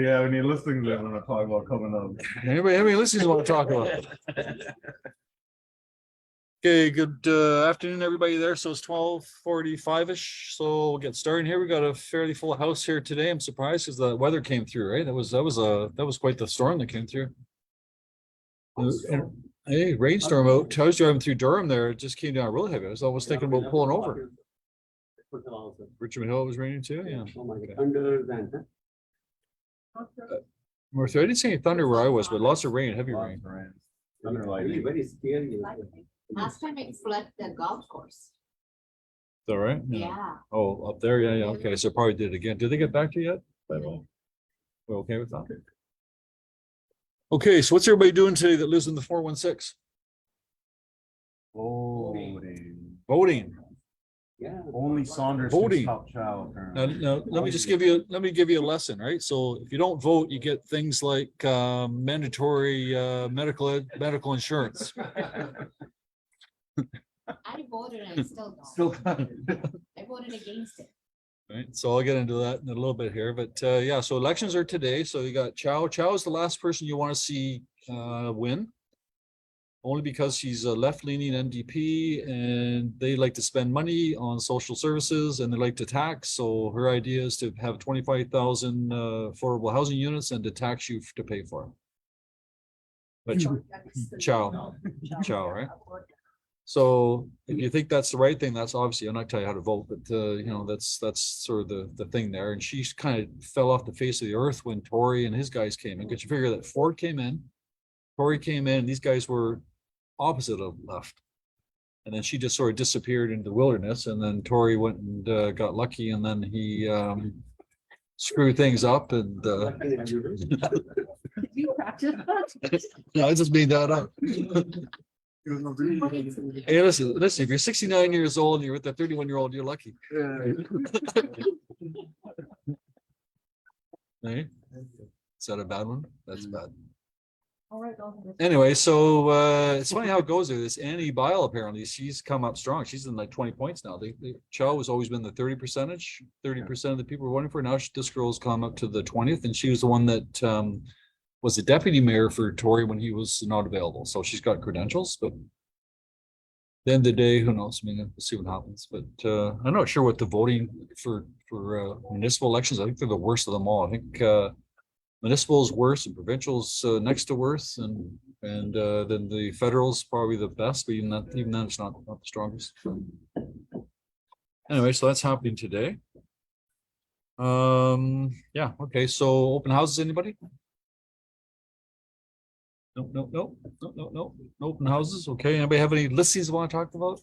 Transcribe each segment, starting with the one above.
Yeah, any listings I want to talk about coming up. Anybody have any listings you want to talk about? Okay, good afternoon, everybody there. So it's 12:45-ish. So we'll get started here. We got a fairly full house here today. I'm surprised because the weather came through, right? That was quite the storm that came through. Hey, rainstorm out. I was driving through Durham there. It just came down really heavy. I was almost thinking about pulling over. Richmond Hill was raining too. Yeah. North, I didn't see any thunder where I was, but lots of rain, heavy rain. Thunder lightning. Very scary. Last time it flooded the golf course. Is that right? Yeah. Oh, up there. Yeah. Okay. So probably did it again. Did they get back to you yet? We're okay with that. Okay. So what's everybody doing today that lives in the 416? Voting. Yeah. Only Saunders Voting. can stop child. Now, let me give you a lesson, right? So if you don't vote, you get things like mandatory medical insurance. I voted and I still don't. I voted against it. Right. So I'll get into that in a little bit here, but yeah. So elections are today. So you got Chow. Chow is the last person you want to see win. Only because she's a left-leaning NDP and they like to spend money on social services and they like to tax. So her idea is to have 25,000 affordable housing units and to tax you to pay for them. But Chow, right? So if you think that's the right thing, that's obviously, I'm not telling you how to vote, but you know, that's sort of the thing there. And she kind of fell off the face of the earth when Tory and his guys came in. Because you figure that Ford came in, Tory came in, and these guys were opposite of left, and then she just sort of disappeared into the wilderness, and then Tory went and got lucky, and then he screwed things up, and You practice that? no, I just made that up. Hey, listen, if you're 69 years old and you're with that 31-year-old, you're lucky. Hey? Is that a bad one? That's bad. All right. Anyway, so it's funny how it goes there. This Annie Bile, apparently, she's come up strong. She's in like 20 points now. Chow has always been the 30% of the people were voting for. Now this girl's come up to the 20th, and she was the one that was the deputy mayor for Tory when he was not available. So she's got credentials, but at the end of the day, who knows? I mean, we'll see what happens. But I'm not sure what the voting for municipal elections. I think they're the worst of them all. I think municipal is worse and provincial's next to worse, and then the federal's probably the best, but even then it's not the strongest. Anyway, so that's happening today. Yeah, okay. So open houses, anybody? No open houses. Okay, anybody have any listings you want to talk about?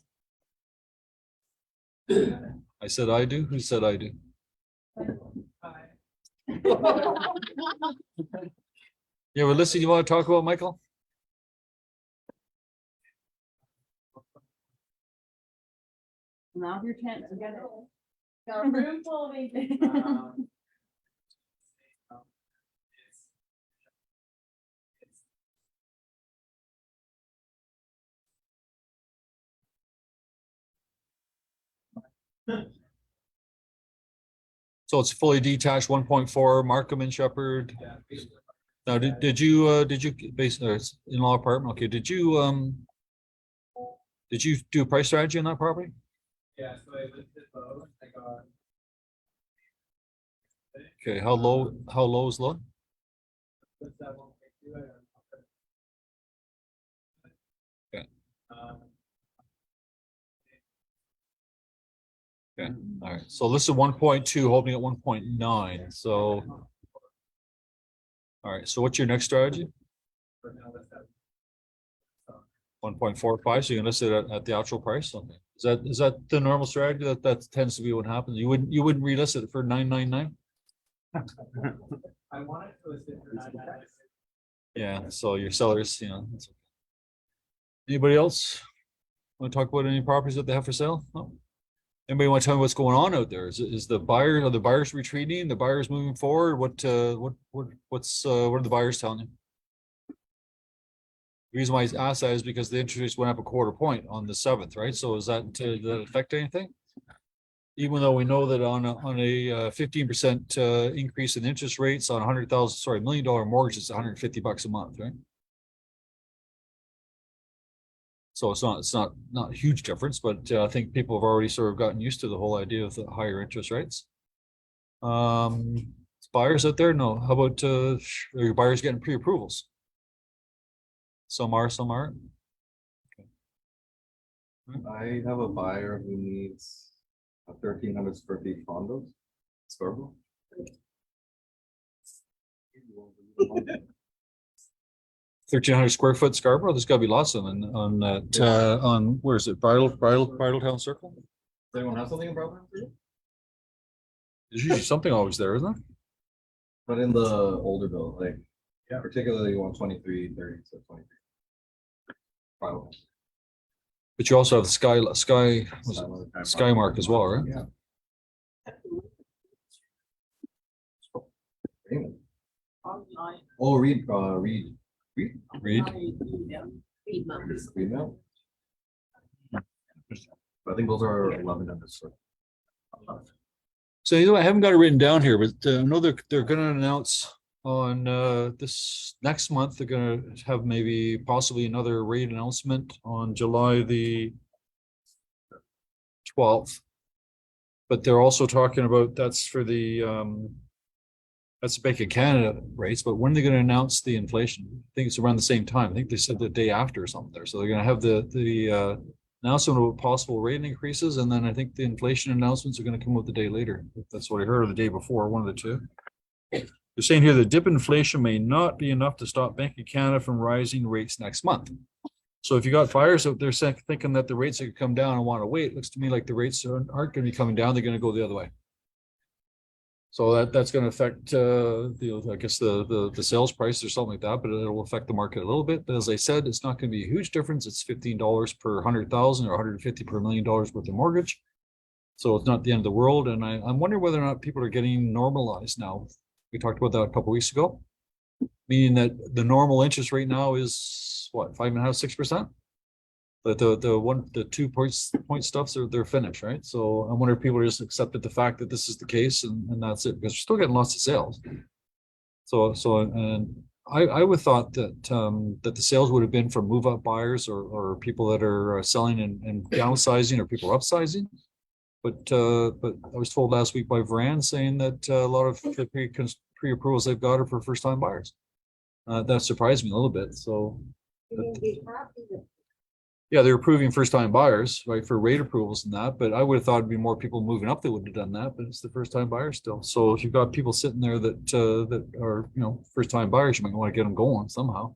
I said I do. Who said I do? Yeah, well, listen, you want to talk about, Michael? Now's your chance to get it. Got a room full of anything. So it's fully detached, 1.4, Markham and Shepherd. Now, did you base in-law apartment? Okay, did you do a price strategy on that property? Yeah, so I listed low. I got. Okay, how low is low? Okay. Okay, all right. So this is 1.2, holding at 1.9. So, all right. So what's your next strategy? 1.45. So you can list it at the actual price. Okay. Is that the normal strategy? That tends to be what happens. You wouldn't relist it for 999. I wanted to list it for 999. Yeah. So your sellers, you know. Okay. Anybody else want to talk about any properties that they have for sale? No? Anybody want to tell me what's going on out there? Are the buyers retreating? The buyers moving forward? What are the buyers telling you? The reason why I asked that is because the interest rates went up a quarter point on the 7th, right? So does that affect anything? Even though we know that on a 15% increase in interest rates on $100,000 $1 million mortgage, it's $150 a month, right? So it's not a huge difference, but I think people have already sort of gotten used to the whole idea of the higher interest rates. Buyers out there? No. How about are your buyers getting pre-approvals? Some are, some aren't. I have a buyer who needs a 1,300 square feet condo. Scarborough. 1,300 square foot Scarborough. There's got to be lots of them on that. On where is it? Bridle Town Circle. Does anyone have something in Broadway? There's usually something always there, isn't there? But in the older build, like, yeah, particularly you want 23, 30, so 23. Probably. But you also have the Skymark as well, right? Yeah. Oh, Reed. Reed. Mill. I think those are 1100. So I haven't got it written down here, but I know they're going to announce on this next month. They're going to have maybe possibly another rate announcement on July the 12th. But they're also talking about that's for the that's Bank of Canada rates. But when are they going to announce the inflation? I think it's around the same time. I think they said the day after or something there. So they're going to have the announcement of possible rate increases, and then I think the inflation announcements are going to come out the day later. That's what I heard, or the day before, one of the two. They're saying here the dip in inflation may not be enough to stop Bank of Canada from rising rates next month. So if you got buyers out there thinking that the rates are going to come down and want to wait, it looks to me like the rates aren't going to be coming down. They're going to go the other way. So that's going to affect I guess the sales price or something like that, but it will affect the market a little bit. But as I said, it's not going to be a huge difference. It's $15 per 100,000 or 150 per $1 million worth of mortgage. So it's not the end of the world. And I'm wondering whether or not people are getting normalized now. We talked about that a couple of weeks ago, meaning that the normal interest rate now is what, 5.5%, 6%. But the 2 point stuffs they're finished, right? So I wonder if people just accepted the fact that this is the case and that's it, because we're still getting lots of sales. And I would thought that that the sales would have been from move up buyers or people that are selling and downsizing or people upsizing. But I was told last week by Varan saying that a lot of the pre-approvals they've got are for first time buyers. That surprised me a little bit. So. Yeah, they're approving first-time buyers, right, for rate approvals and that. But I would have thought it'd be more people moving up that would have done that. But it's the first-time buyers still. So if you've got people sitting there that are first-time buyers, you might want to get them going somehow.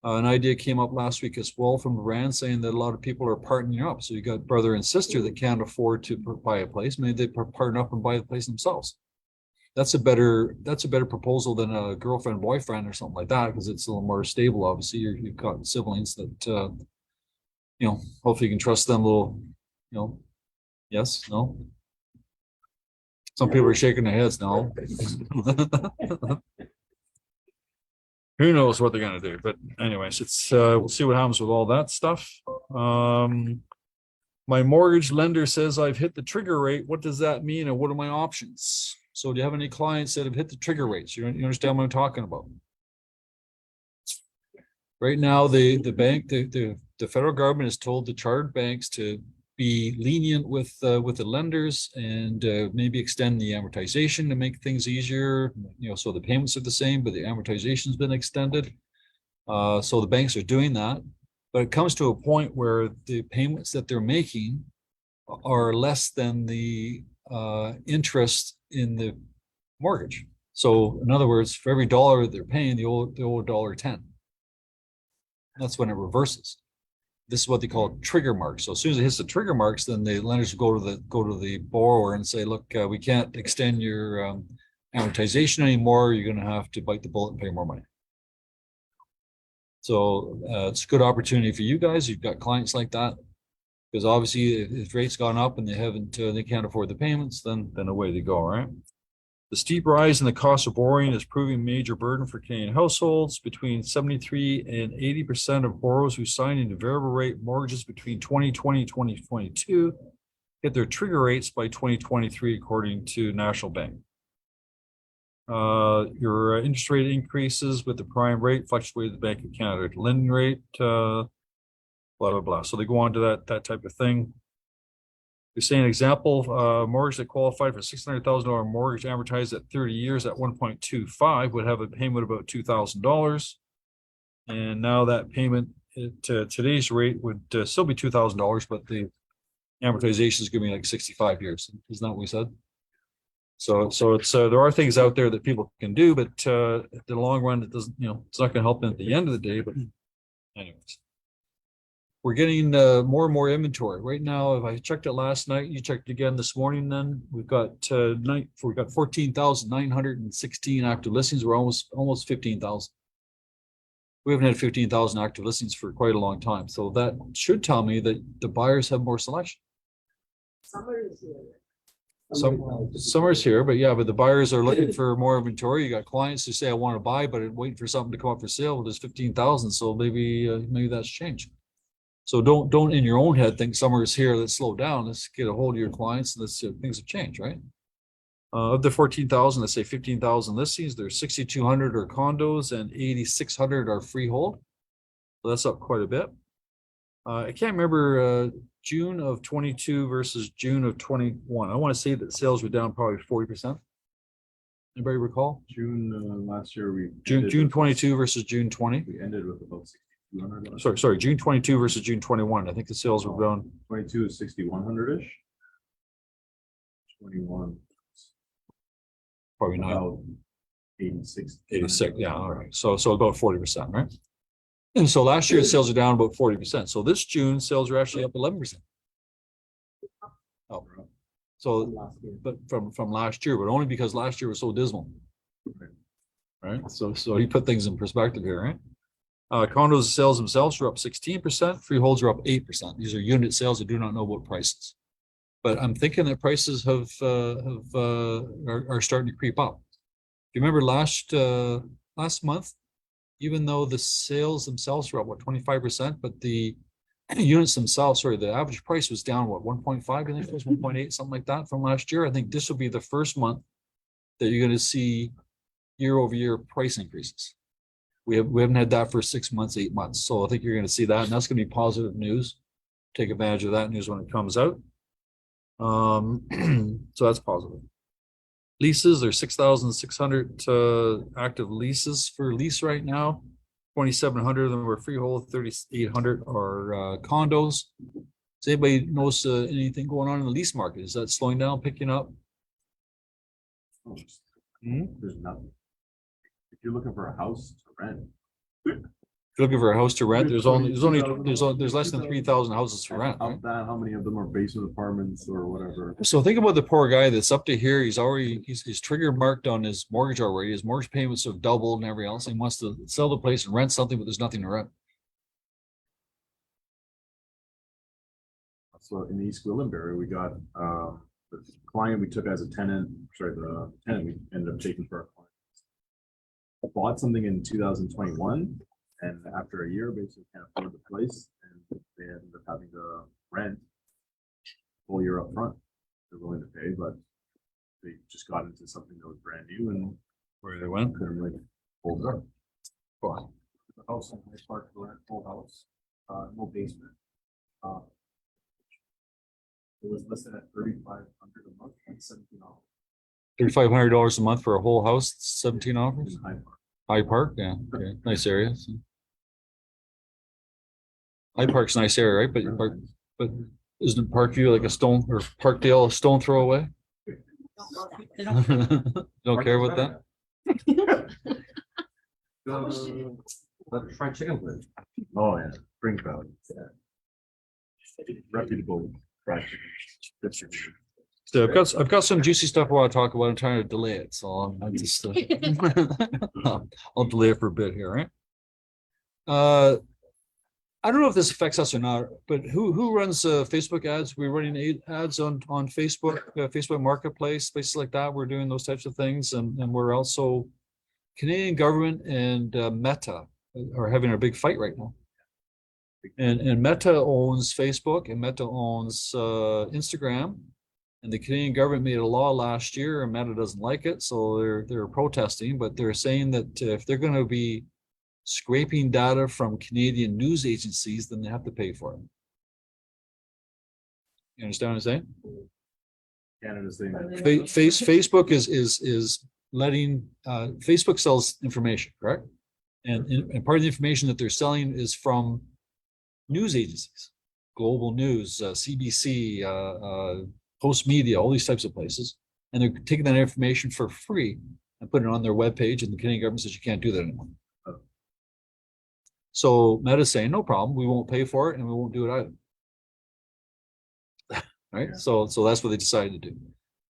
An idea came up last week as well from Rand saying that a lot of people are partnering up. So you got brother and sister that can't afford to buy a place. Maybe they partner up and buy the place themselves. That's a better proposal than a girlfriend boyfriend or something like that, because it's a little more stable. Obviously, you've got siblings that. Hopefully you can trust them a little, yes, no. Some people are shaking their heads now. Who knows what they're going to do, but anyways, it's we'll see what happens with all that stuff. My mortgage lender says I've hit the trigger rate. What does that mean, and what are my options? So do you have any clients that have hit the trigger rates? You understand what I'm talking about? Right now, the bank, the federal government has told the chartered banks to be lenient with the lenders and maybe extend the amortization to make things easier. So the payments are the same, but the amortization's been extended. So the banks are doing that, but it comes to a point where the payments that they're making are less than the interest in the mortgage. So in other words, for every dollar they're paying, they owe $1.10. That's when it reverses. This is what they call trigger marks. So as soon as it hits the trigger marks, then the lenders go to the borrower and say, look, we can't extend your amortization anymore. You're going to have to bite the bullet and pay more money. So it's a good opportunity for you guys. You've got clients like that, because obviously if rates gone up and they can't afford the payments, then away they go, right? The steep rise in the cost of borrowing is proving a major burden for Canadian households. Between 73 and 80% of borrowers who signed into variable rate mortgages between 2020 and 2022 hit their trigger rates by 2023, according to National Bank. Your interest rate increases with the prime rate fluctuated the Bank of Canada lending rate, blah, blah, blah. So they go on to that type of thing. They say an example, mortgage that qualified for $600,000 mortgage amortized at 30 years at 1.25 would have a payment of about $2,000. And now that payment at today's rate would still be $2,000, but the amortization is going to be like 65 years. Isn't that what we said? So it's there are things out there that people can do, but in the long run, it doesn't, it's not going to help them at the end of the day. But anyways, we're getting more and more inventory right now. If I checked it last night, you checked again this morning, then we've got 14,916 active listings. We're almost 15,000. We haven't had 15,000 active listings for quite a long time. So that should tell me that the buyers have more selection. Summer's here, but the buyers are looking for more inventory. You got clients who say, I want to buy, but I'm waiting for something to come up for sale. Well, there's 15,000. So maybe that's changed. So don't in your own head think summer is here. Let's slow down. Let's get a hold of your clients and let's see if things have changed, right? Of the 14,000, let's say 15,000 listings, there's 6,200 are condos and 8,600 are freehold. So that's up quite a bit. I can't remember June of 22 versus June of 21. I want to say that sales were down probably 40%. Anybody recall? June last year June 22 versus June 20. We ended with about 6,200. Sorry, June 22 versus June 21. I think the sales were down. 22 is 6,100-ish. 21. Probably not. About 86. 86, yeah, all right. So about 40%, right? And so last year sales are down about 40%. So this June sales are actually up 11%. Oh, so but from last year, but only because last year was so dismal. Right. So he put things in perspective here, right? Condos sales themselves are up 16%, freeholds are up 8%. These are unit sales. I do not know about prices. But I'm thinking that prices are starting to creep up. You remember last month, even though the sales themselves were up 25%, but the units themselves, the average price was down 1.5, I think it was 1.8, something like that from last year. I think this will be the first month that you're going to see year-over-year price increases. We haven't had that for 6 months, 8 months. So I think you're going to see that, and that's going to be positive news. Take advantage of that news when it comes out. So that's positive. Leases, there's 6,600 active leases for lease right now. 2,700 of them are freehold, 3,800 are condos. Does anybody notice anything going on in the lease market? Is that slowing down, picking up? There's nothing. If you're looking for a house to rent, If you're looking for a house to rent, there's less than 3,000 houses for rent. Right? how many of them are basement apartments or whatever? So think about the poor guy that's up to here. He's trigger marked on his mortgage already. His mortgage payments have doubled and everything else. He wants to sell the place and rent something, but there's nothing to rent. So in East Gwillimbury, we got the client we took as a tenant. Sorry, the tenant we ended up taking for our client bought something in 2021, and after a year, basically can't afford the place, and they ended up having to rent full year up front. They're willing to pay, but they just got into something that was brand new, and Where they went? couldn't really hold it up. Wow. The house in Hyde Park, the full house, no basement. It was listed at $3,500 a month and $17. $3,500 a month for a whole house, 17 offers. In Hyde Park. Hyde Park, yeah, okay, nice area. Hyde Park's a nice area, right? But isn't Parkview like a stone, or Parkdale a stone throw away? Don't go that way. Don't care about that? That fried chicken place. Oh yeah, Spring Valley. Yeah. Reputable fried chicken. So I've got some juicy stuff I want to talk about. I'm trying to delay it, so I'm just I'll delay it for a bit here, right? I don't know if this affects us or not, but who runs Facebook ads? We're running ads on Facebook, Facebook Marketplace, places like that. We're doing those types of things, and we're also Canadian government and Meta are having a big fight right now. And Meta owns Facebook and Meta owns Instagram. And the Canadian government made a law last year and Meta doesn't like it, so they're protesting, but they're saying that if they're going to be scraping data from Canadian news agencies, then they have to pay for it. You understand what I'm saying? Canada's thing. Facebook is letting Facebook sells information, correct? And part of the information that they're selling is from news agencies, Global News, CBC, Post Media, all these types of places, and they're taking that information for free and putting it on their webpage, and the Canadian government says you can't do that anymore. So Meta's saying no problem, we won't pay for it and we won't do it either. Right? So that's what they decided to do.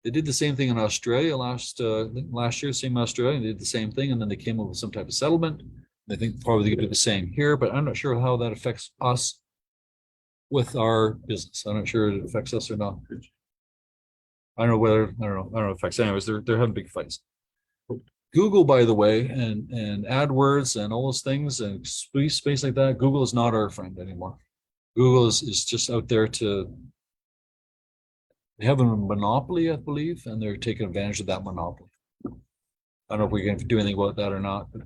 They did the same thing in Australia last year, same in Australia, they did the same thing, and then they came up with some type of settlement. They think probably they could do the same here, but I'm not sure how that affects us with our business. I'm not sure it affects us or not. I don't know if it affects. Anyways, they're having big fights. Google, by the way, and AdWords and all those things and space like that, Google is not our friend anymore. Google is just out there to, they have a monopoly, I believe, and they're taking advantage of that monopoly. I don't know if we can do anything about that or not. But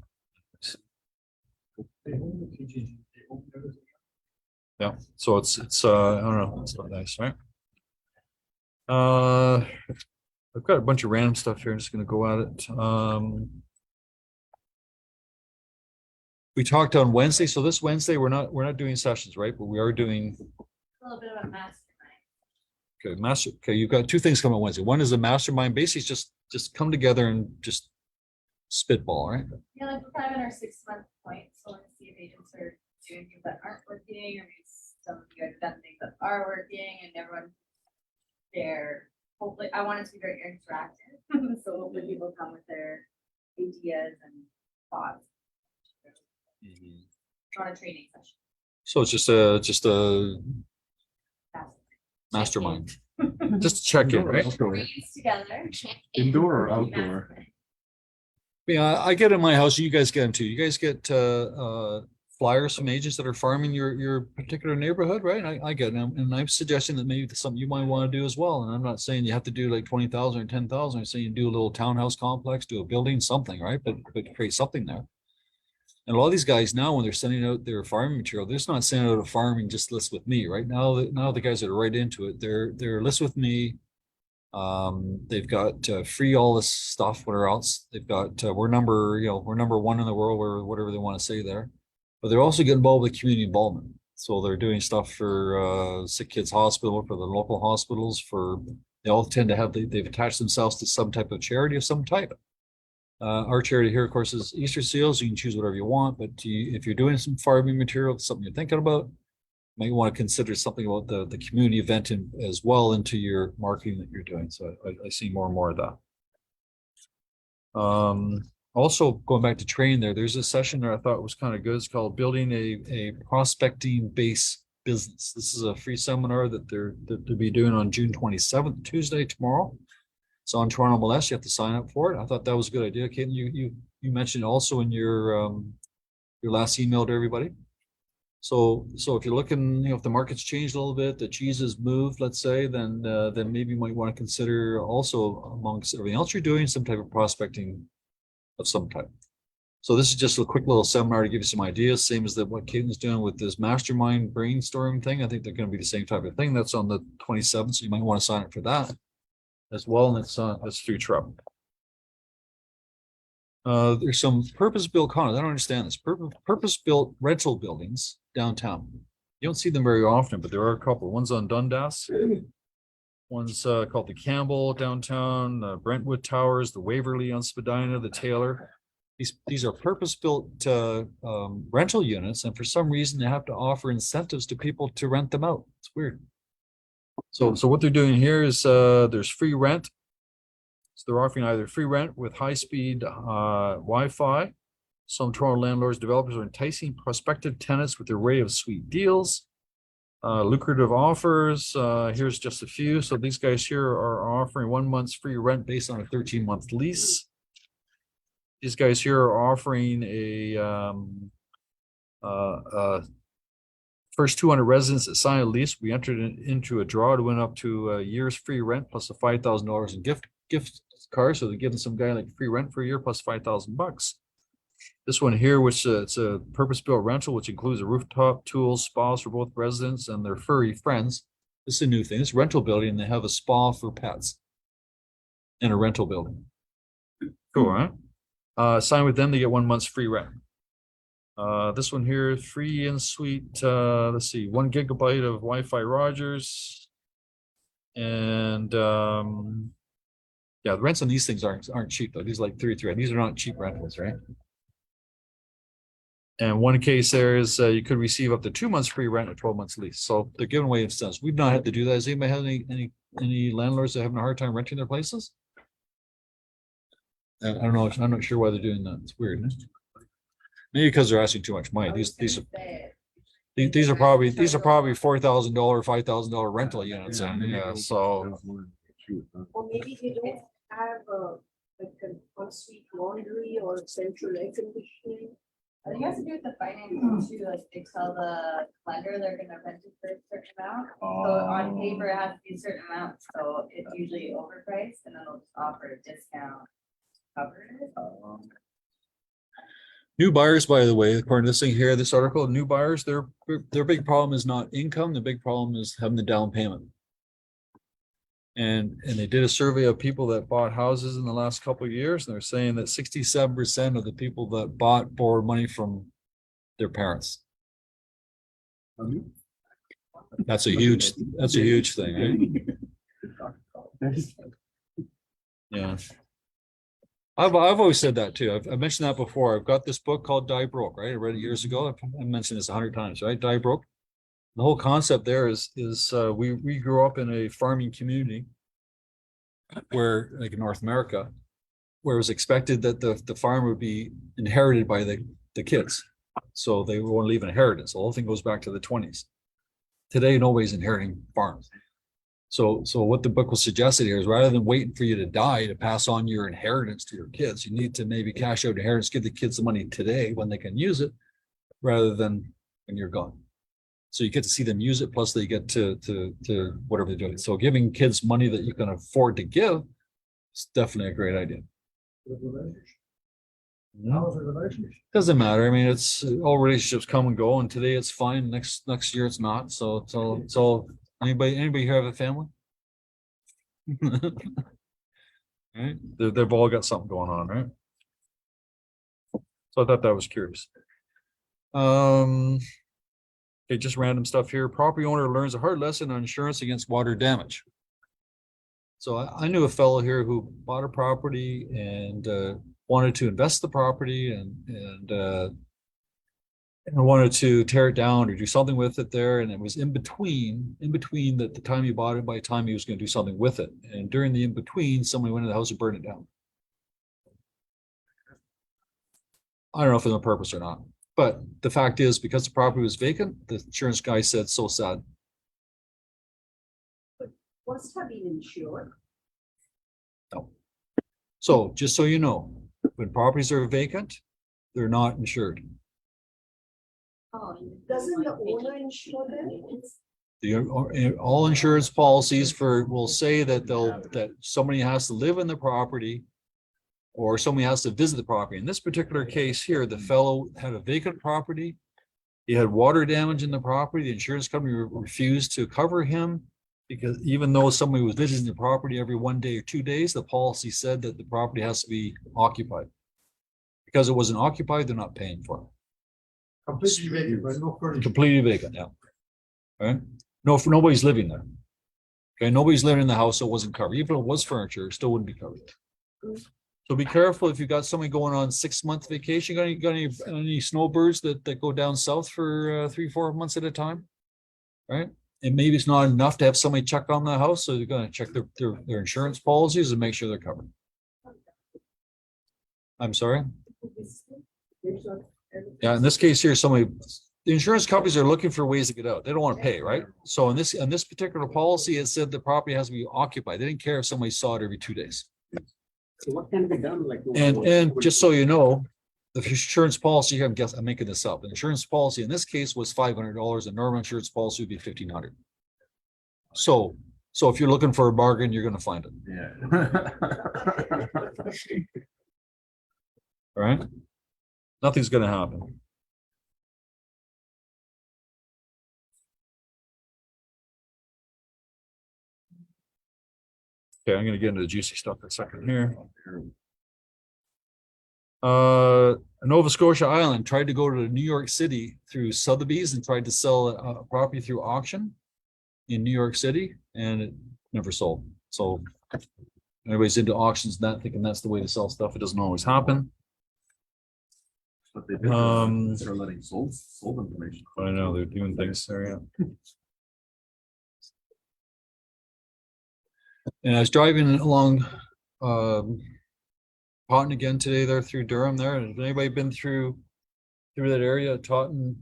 yeah, so it's I don't know, it's not nice, right? I've got a bunch of random stuff here. I'm just going to go at it. We talked on Wednesday, so this Wednesday we're not doing sessions, right? But we are doing A little bit of a mastermind. okay. Okay, you've got two things coming on Wednesday. One is a mastermind. Basically, just come together and just spitball, right? Yeah, like we're kind of in our 6-month point, so let's see if agents are doing things that aren't working, or maybe some of you guys have done things that are working, and everyone there. Hopefully, I want it to be very interactive, so hopefully people come with their ideas and thoughts. On a training session. So it's just a mastermind, just to check in, right? Brains together. Indoor or outdoor? Yeah, I get in my house. You guys get them too. You guys get flyers from agents that are farming your particular neighborhood, right? I get them, and I'm suggesting that maybe that's something you might want to do as well. And I'm not saying you have to do like 20,000 or 10,000. I'm saying you do a little townhouse complex, do a building, something, right? But create something there. And a lot of these guys now, when they're sending out their farming material, they're just not sending out a farming just list with me, right? Now the guys that are right into it, they're list with me. They've got free all this stuff, whatever else. They've got we're number one in the world, or whatever they want to say there. But they're also getting involved with community involvement. So they're doing stuff for Sick Kids Hospital, for the local hospitals, they all tend to have, they've attached themselves to some type of charity of some type. Our charity here, of course, is Easter Seals. You can choose whatever you want, but if you're doing some farming material, something you're thinking about, you might want to consider something about the community event as well into your marketing that you're doing. So I see more and more of that. Also, going back to training there's a session there I thought was kind of good. It's called Building a Prospecting Base Business. This is a free seminar that they'll be doing on June 27th, Tuesday, tomorrow. It's on Toronto MLS. You have to sign up for it. I thought that was a good idea. Katelyn, you mentioned also in your last email to everybody. So if you're looking, if the market's changed a little bit, the cheese has moved, let's say, then maybe you might want to consider also, amongst everything else you're doing, some type of prospecting of some type. So this is just a quick little seminar to give you some ideas, same as what Katelyn's doing with this mastermind brainstorming thing. I think they're going to be the same type of thing. That's on the 27th, so you might want to sign up for that as well. And it's through Trump. There's some purpose-built condos. I don't understand this. Purpose-built rental buildings downtown. You don't see them very often, but there are a couple. One's on Dundas. One's called the Campbell downtown, Brentwood Towers, the Waverly on Spadina, the Taylor. These are purpose-built rental units, and for some reason they have to offer incentives to people to rent them out. It's weird. So what they're doing here is there's free rent. So they're offering either free rent with high-speed Wi-Fi. Some Toronto landlords, developers are enticing prospective tenants with an array of sweet deals. Lucrative offers. Here's just a few. So these guys here are offering 1 month's free rent based on a 13-month lease. These guys here are offering a First 200 residents that signed a lease, we entered into a draw to win up to a year's free rent plus a $5,000 in gift card. So they're giving some guy like free rent for a year plus $5,000. This one here, which it's a purpose-built rental, which includes a rooftop, tools, spas for both residents and their furry friends. This is a new thing. It's a rental building, and they have a spa for pets in a rental building. Cool, right? Sign with them, they get 1 month's free rent. This one here, free in suite, let's see, 1 gigabyte of Wi-Fi Rogers. And yeah, the rents on these things aren't cheap though. These are like 33. These are not cheap rentals, right? And one case there is you could receive up to 2 months free rent or 12 months lease. So they're giving away incentives. We've not had to do that. Has anybody had any landlords that are having a hard time renting their places? I don't know. I'm not sure why they're doing that. It's weird. Isn't it? Maybe because they're asking too much money. These are probably $4,000, $5,000 rental units. And yeah, so Or maybe they don't have like an ensuite laundry or central air conditioning. I think it has to do with the financing too, like they tell the lender they're gonna rent it for a certain amount. So on paper, it has to be a certain amount, so it's usually overpriced and then they'll just offer a discount. to Cover it. new buyers, by the way, according to this thing here, this article, new buyers, their big problem is not income. The big problem is having the down payment. And they did a survey of people that bought houses in the last couple of years, and they're saying that 67% of the people that borrowed money from their parents. That's a huge thing, right? Yeah. I've always said that too. I've mentioned that before. I've got this book called Die Broke, right? I read it years ago. I mentioned this 100 times, right? Die Broke. The whole concept there is we grew up in a farming community where, like in North America, where it was expected that the farm would be inherited by the kids. So they want to leave an inheritance. The whole thing goes back to the 20s. Today, nobody's inheriting farms. So what the book was suggested here is rather than waiting for you to die to pass on your inheritance to your kids, you need to maybe cash out inheritance, give the kids the money today when they can use it, rather than when you're gone. So you get to see them use it, plus they get to whatever they're doing. So giving kids money that you can afford to give is definitely a great idea. Doesn't matter. I mean, it's all relationships come and go, and today it's fine. Next year it's not. So it's all anybody here have a family? Right? They've all got something going on, right? So I thought that was curious. Okay, just random stuff here. Property owner learns a hard lesson on insurance against water damage. So I knew a fellow here who bought a property and wanted to invest the property and wanted to tear it down or do something with it there. And it was in between that the time he bought it, by the time he was going to do something with it. And during the in-between, somebody went in the house and burned it down. I don't know if it's on purpose or not. But the fact is, because the property was vacant, the insurance guy said, so sad. Must have been insured. No. So just so you know, when properties are vacant, they're not insured. Oh, doesn't the owner insure them? All insurance policies will say that that somebody has to live in the property or somebody has to visit the property. In this particular case here, the fellow had a vacant property. He had water damage in the property. The insurance company refused to cover him because even though somebody was visiting the property every 1 day or 2 days, the policy said that the property has to be occupied. Because it wasn't occupied, they're not paying for it. Completely vacant, right? No furniture. Completely vacant, yeah. All right. Nobody's living there. Okay, nobody's living in the house, so it wasn't covered. Even if it was furniture, it still wouldn't be covered. So be careful if you got somebody going on 6-month vacation. Got any snowbirds that go down south for 3-4 months at a time, right? And maybe it's not enough to have somebody check on the house, so they're going to check their insurance policies and make sure they're covered. I'm sorry. Yeah, in this case here, the insurance companies are looking for ways to get out. They don't want to pay, right? So in this particular policy, it said the property has to be occupied. They didn't care if somebody saw it every 2 days. So what can be done? Like and just so you know, the insurance policy, I'm making this up. The insurance policy in this case was $500. A normal insurance policy would be $1,500. So if you're looking for a bargain, you're going to find it. Yeah. All right. Nothing's going to happen. Okay, I'm going to get into the juicy stuff in a second here. Nova Scotia Island tried to go to New York City through Sotheby's and tried to sell a property through auction in New York City, and it never sold. So everybody's into auctions, not thinking that's the way to sell stuff. It doesn't always happen. But they did start letting sold information. I know they're doing things there. Yeah. And I was driving along Taunton again today there through Durham there. Has anybody been through that area, Taunton,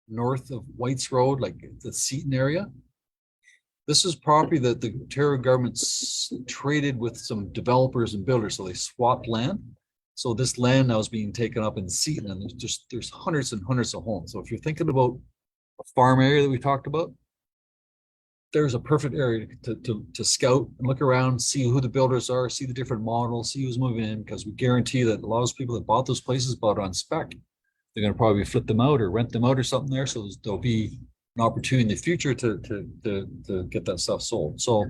north of White's Road, like the Seaton area? This is property that the Ontario government traded with some developers and builders, so they swapped land. So this land now is being taken up in Seaton, and there's hundreds and hundreds of homes. So if you're thinking about a farm area that we talked about, there's a perfect area to scout and look around, see who the builders are, see the different models, see who's moving in, because we guarantee that a lot of people that bought those places bought on spec. They're going to probably flip them out or rent them out or something there. So there'll be an opportunity in the future to get that stuff sold. So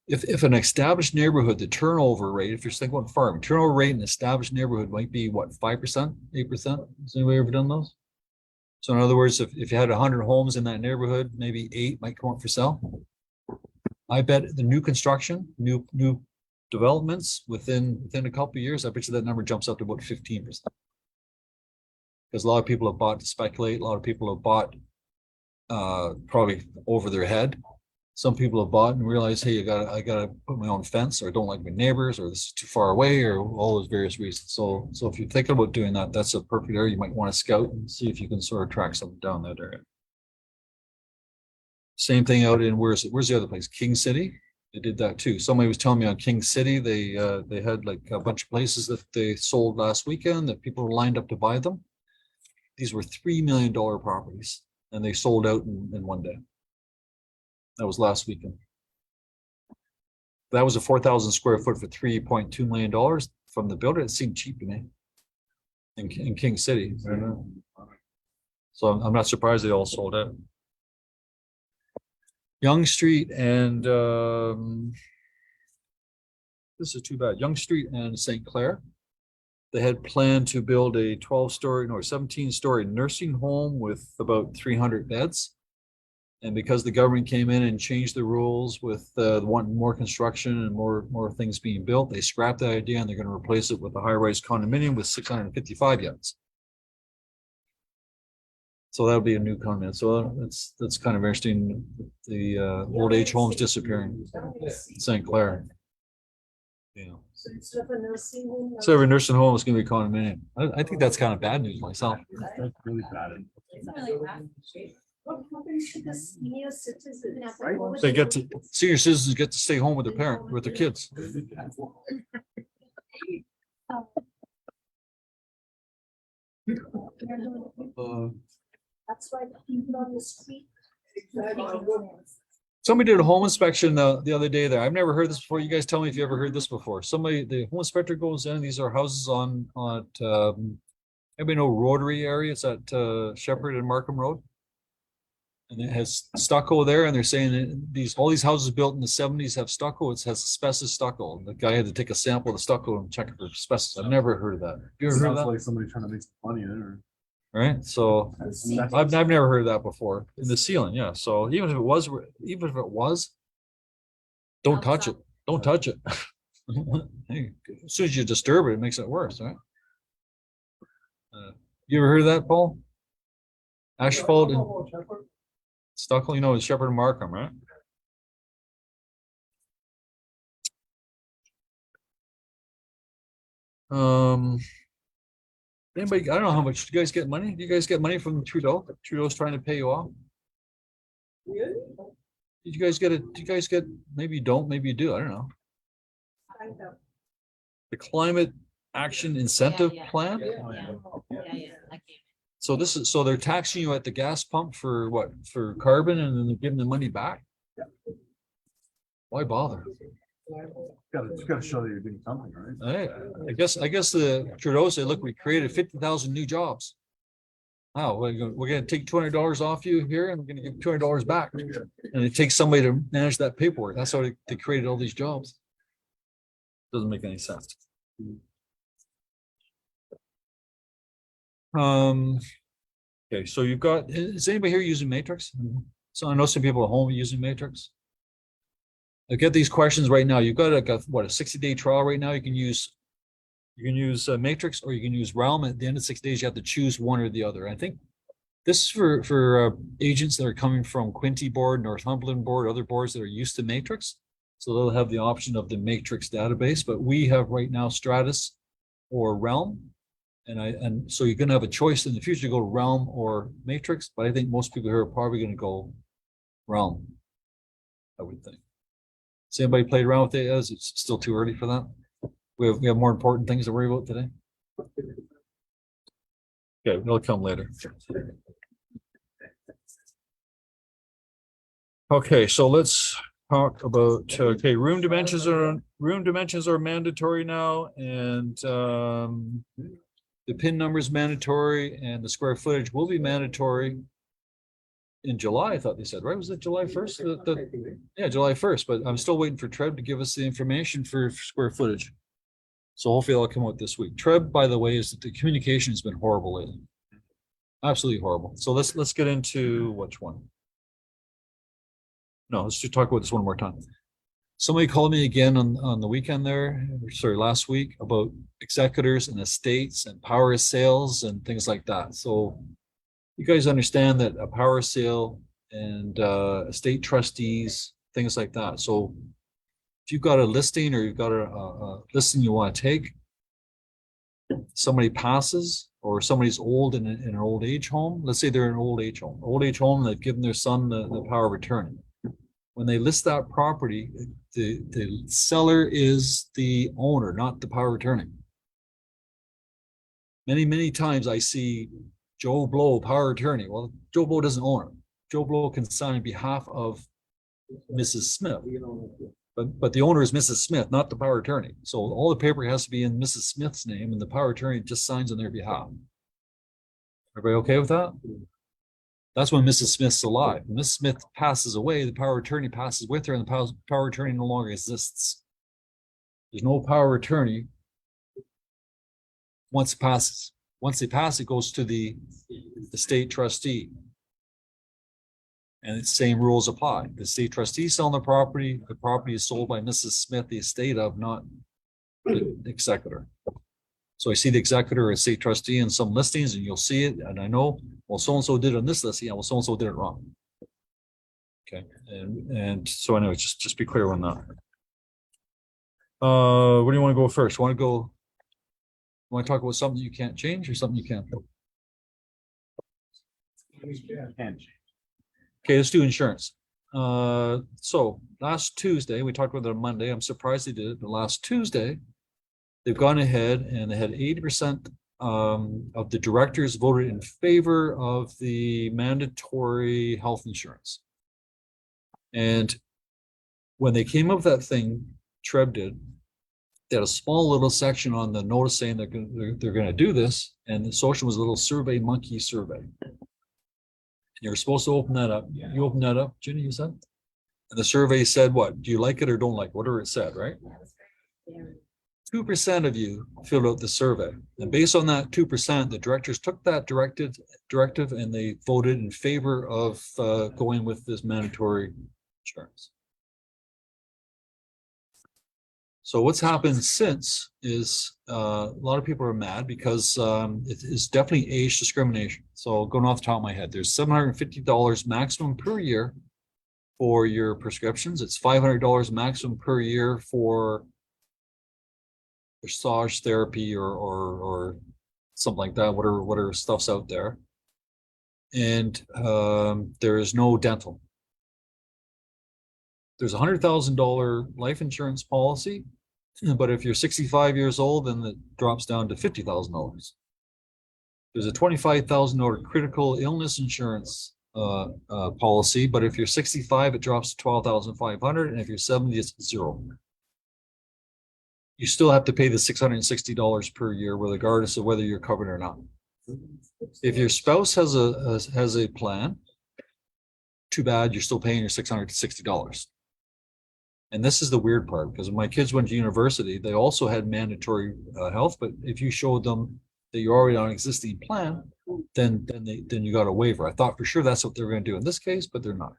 if an established neighborhood, the turnover rate, if you're thinking about farming, turnover rate in an established neighborhood might be what, 5%, 8%? Has anybody ever done those? So in other words, if you had 100 homes in that neighborhood, maybe 8 might come up for sale. I bet the new construction, new developments within a couple of years, I bet you that number jumps up to about 15%. Because a lot of people have bought to speculate. A lot of people have bought probably over their head. Some people have bought and realized, hey, I gotta put my own fence, or I don't like my neighbors, or this is too far away, or all those various reasons. So if you're thinking about doing that, that's a perfect area. You might want to scout and see if you can sort of track something down that area. Same thing out in where's the other place? King City. They did that too. Somebody was telling me on King City they had like a bunch of places that they sold last weekend that people were lined up to buy them. These were $3 million properties, and they sold out in one day. That was last weekend. That was a 4,000 square foot for $3.2 million from the builder. It seemed cheap to me in King City. I don't know. So I'm not surprised they all sold out. Yonge Street and this is too bad. Yonge Street and St. Clair. They had planned to build a 17-story nursing home with about 300 beds. And because the government came in and changed the rules with wanting more construction and more things being built, they scrapped that idea and they're going to replace it with a high-rise condominium with 655 units. So that'll be a new condominium. So that's kind of interesting. The old age homes disappearing. St. Clair. Yeah. So instead of a nursing home. So every nursing home is going to be condominium. I think that's kind of bad news myself. That's really bad. It's not really bad. What happens to the senior citizens? Right. They get to senior citizens get to stay home with their kids. That's why the people on the street. Somebody did a home inspection the other day there. I've never heard this before. You guys tell me if you ever heard this before. The home inspector goes in. These are houses on everybody know Rotary area. It's at Shepherd and Markham Road. And it has stucco there, and they're saying that all these houses built in the 70s have stucco. It has asbestos stucco. And the guy had to take a sample of the stucco and check it for asbestos. I've never heard of that. Have you ever heard of Sounds that? like somebody trying to make some money there. Right. So I've never heard of that before. In the ceiling, yeah. So even if it was, don't touch it. Don't touch it. Hey, as soon as you disturb it, it makes it worse, right? You ever heard of that, Paul? Asphalt and stucco, it's Shepherd and Markham, right? Anybody, I don't know how much. Do you guys get money? Do you guys get money from Trudeau? Trudeau's trying to pay you off. Really? Did you guys get it? Do you guys get, maybe you don't, maybe you do. I don't know. I know. The climate action incentive plan. So so they're taxing you at the gas pump for what? For carbon, and then they're giving the money back? Why bother? Gotta show that you're doing something, right? I guess the Trudeau said, look, we created 50,000 new jobs. Oh, we're gonna take $200 off you here, and we're gonna give $200 back. And it takes somebody to manage that paperwork. That's how they created all these jobs. Doesn't make any sense. Okay, so you've got, is anybody here using Matrix? So I know some people at home are using Matrix. I get these questions right now. You've got a 60-day trial right now. You can use Matrix, or you can use Realm. At the end of 6 days, you have to choose one or the other. I think this is for agents that are coming from Quinte board, Northumberland board, other boards that are used to Matrix. So they'll have the option of the Matrix database, but we have right now Stratus or Realm. And so you're gonna have a choice in the future to go Realm or Matrix, but I think most people here are probably gonna go Realm, I would think. Has anybody played around with it? Is it still too early for that? We have more important things to worry about today. Okay, it'll come later. Okay, so let's talk about, okay, room dimensions are mandatory now, and the PIN number is mandatory, and the square footage will be mandatory in July, I thought they said, right? Was it July 1st? Yeah, July 1st, but I'm still waiting for Treb to give us the information for square footage. So hopefully that'll come out this week. Treb, by the way, is that the communication has been horrible lately. Absolutely horrible. So let's get into which one. No, let's just talk about this one more time. Somebody called me again on the weekend there, sorry, last week, about executors and estates and power sales and things like that. So you guys understand that a power sale and estate trustees, things like that. So if you've got a listing, or you've got a listing you want to take, somebody passes, or somebody's old in an old age home. Let's say they're in an old age home, they've given their son the power of attorney. When they list that property, the seller is the owner, not the power of attorney. Many times I see Joe Blow, power of attorney. Well, Joe Blow doesn't own it. Joe Blow can sign on behalf of Mrs. Smith. But the owner is Mrs. Smith, not the power of attorney. So all the paper has to be in Mrs. Smith's name, and the power of attorney just signs on their behalf. Everybody okay with that? That's when Mrs. Smith's alive. When Mrs. Smith passes away, the power of attorney passes with her, and the power of attorney no longer exists. There's no power of attorney once it passes. Once they pass, it goes to the state trustee. And the same rules apply. The state trustee selling the property is sold by Mrs. Smith, the estate of, not the executor. So I see the executor or estate trustee in some listings, and you'll see it, and I know, well, so-and-so did on this listing, yeah, well, so-and-so did it wrong. Okay, and so anyway, just be clear on that. Where do you want to go first? Want to talk about something you can't change, or something you can't? Okay, let's do insurance. So last Tuesday, we talked about it on Monday. I'm surprised they did it, but last Tuesday, they've gone ahead and they had 80% of the directors voted in favor of the mandatory health insurance. And when they came up with that thing, Treb did, they had a small little section on the notice saying they're going to do this, and the social was a little survey monkey survey. You're supposed to open that up. You open that up, Ginny, you said? And the survey said what? Do you like it or don't like it? Whatever it said, right? 2% of you filled out the survey. And based on that 2%, the directors took that directive and they voted in favor of going with this mandatory insurance. So what's happened since is a lot of people are mad because it is definitely age discrimination. So going off the top of my head, there's $750 maximum per year for your prescriptions. It's $500 maximum per year for massage therapy or something like that, whatever stuff's out there. And there is no dental. There's a $100,000 life insurance policy, But if you're 65 years old, then it drops down to $50,000. There's a $25,000 critical illness insurance policy, but if you're 65, it drops to 12,500, and if you're 70, it's zero. You still have to pay the $660 per year, regardless of whether you're covered or not. If your spouse has a plan, too bad, you're still paying your $660. And this is the weird part, because when my kids went to university, they also had mandatory health, but if you showed them that you're already on an existing plan, then you got a waiver. I thought for sure that's what they were going to do in this case, but they're not.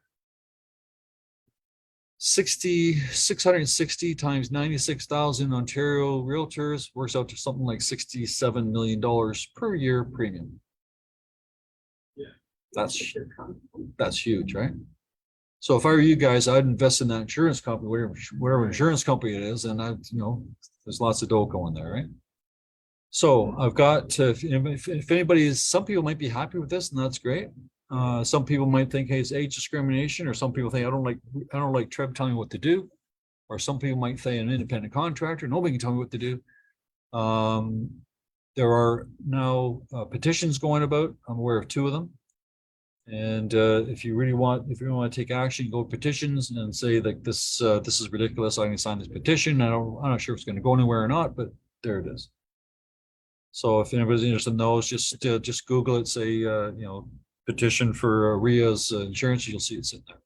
660 times 96,000 Ontario realtors works out to something like $67 million per year premium. That's huge, right? So if I were you guys, I'd invest in that insurance company, whatever insurance company it is, and there's lots of dough going there, right? So I've got, if anybody is, some people might be happy with this, and that's great. Some people might think, hey, it's age discrimination, or some people think I don't like Trev telling me what to do, or some people might say an independent contractor, nobody can tell me what to do. There are now petitions going about. I'm aware of 2 of them. And if you want to take action, go petitions and say like this is ridiculous. I can sign this petition. I'm not sure if it's going to go anywhere or not, but there it is. So if anybody's interested in those, just Google it. Say petition for RIA's insurance. You'll see it sitting there.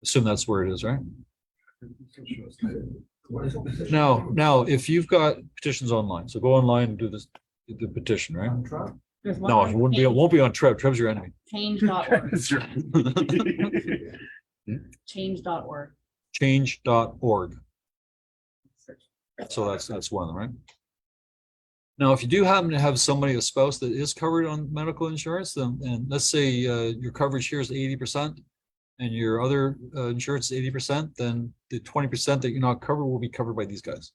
Assume that's where it is, right? Now, if you've got petitions online, so go online and do the petition, right? There's one No, on it won't be on Trev. Trev's your enemy. Change.org. Change.org. Change.org. So that's one of them, right? Now, if you do happen to have a spouse that is covered on medical insurance, then, and let's say your coverage here is 80% and your other insurance is 80%, then the 20% that you're not covered will be covered by these guys.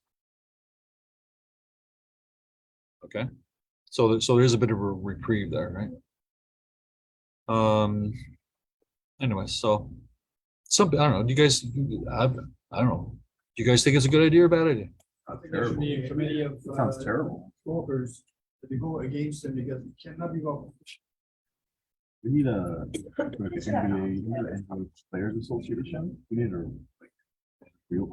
Okay. So there's a bit of a reprieve there, right? Anyway, so I don't know. Do you guys? I don't know. Do you guys think it's a good idea or a bad idea? I think there should be a committee of. Sounds terrible. Smokers, to go against them because it cannot be wrong. We need a NBA Players Association. We need a real.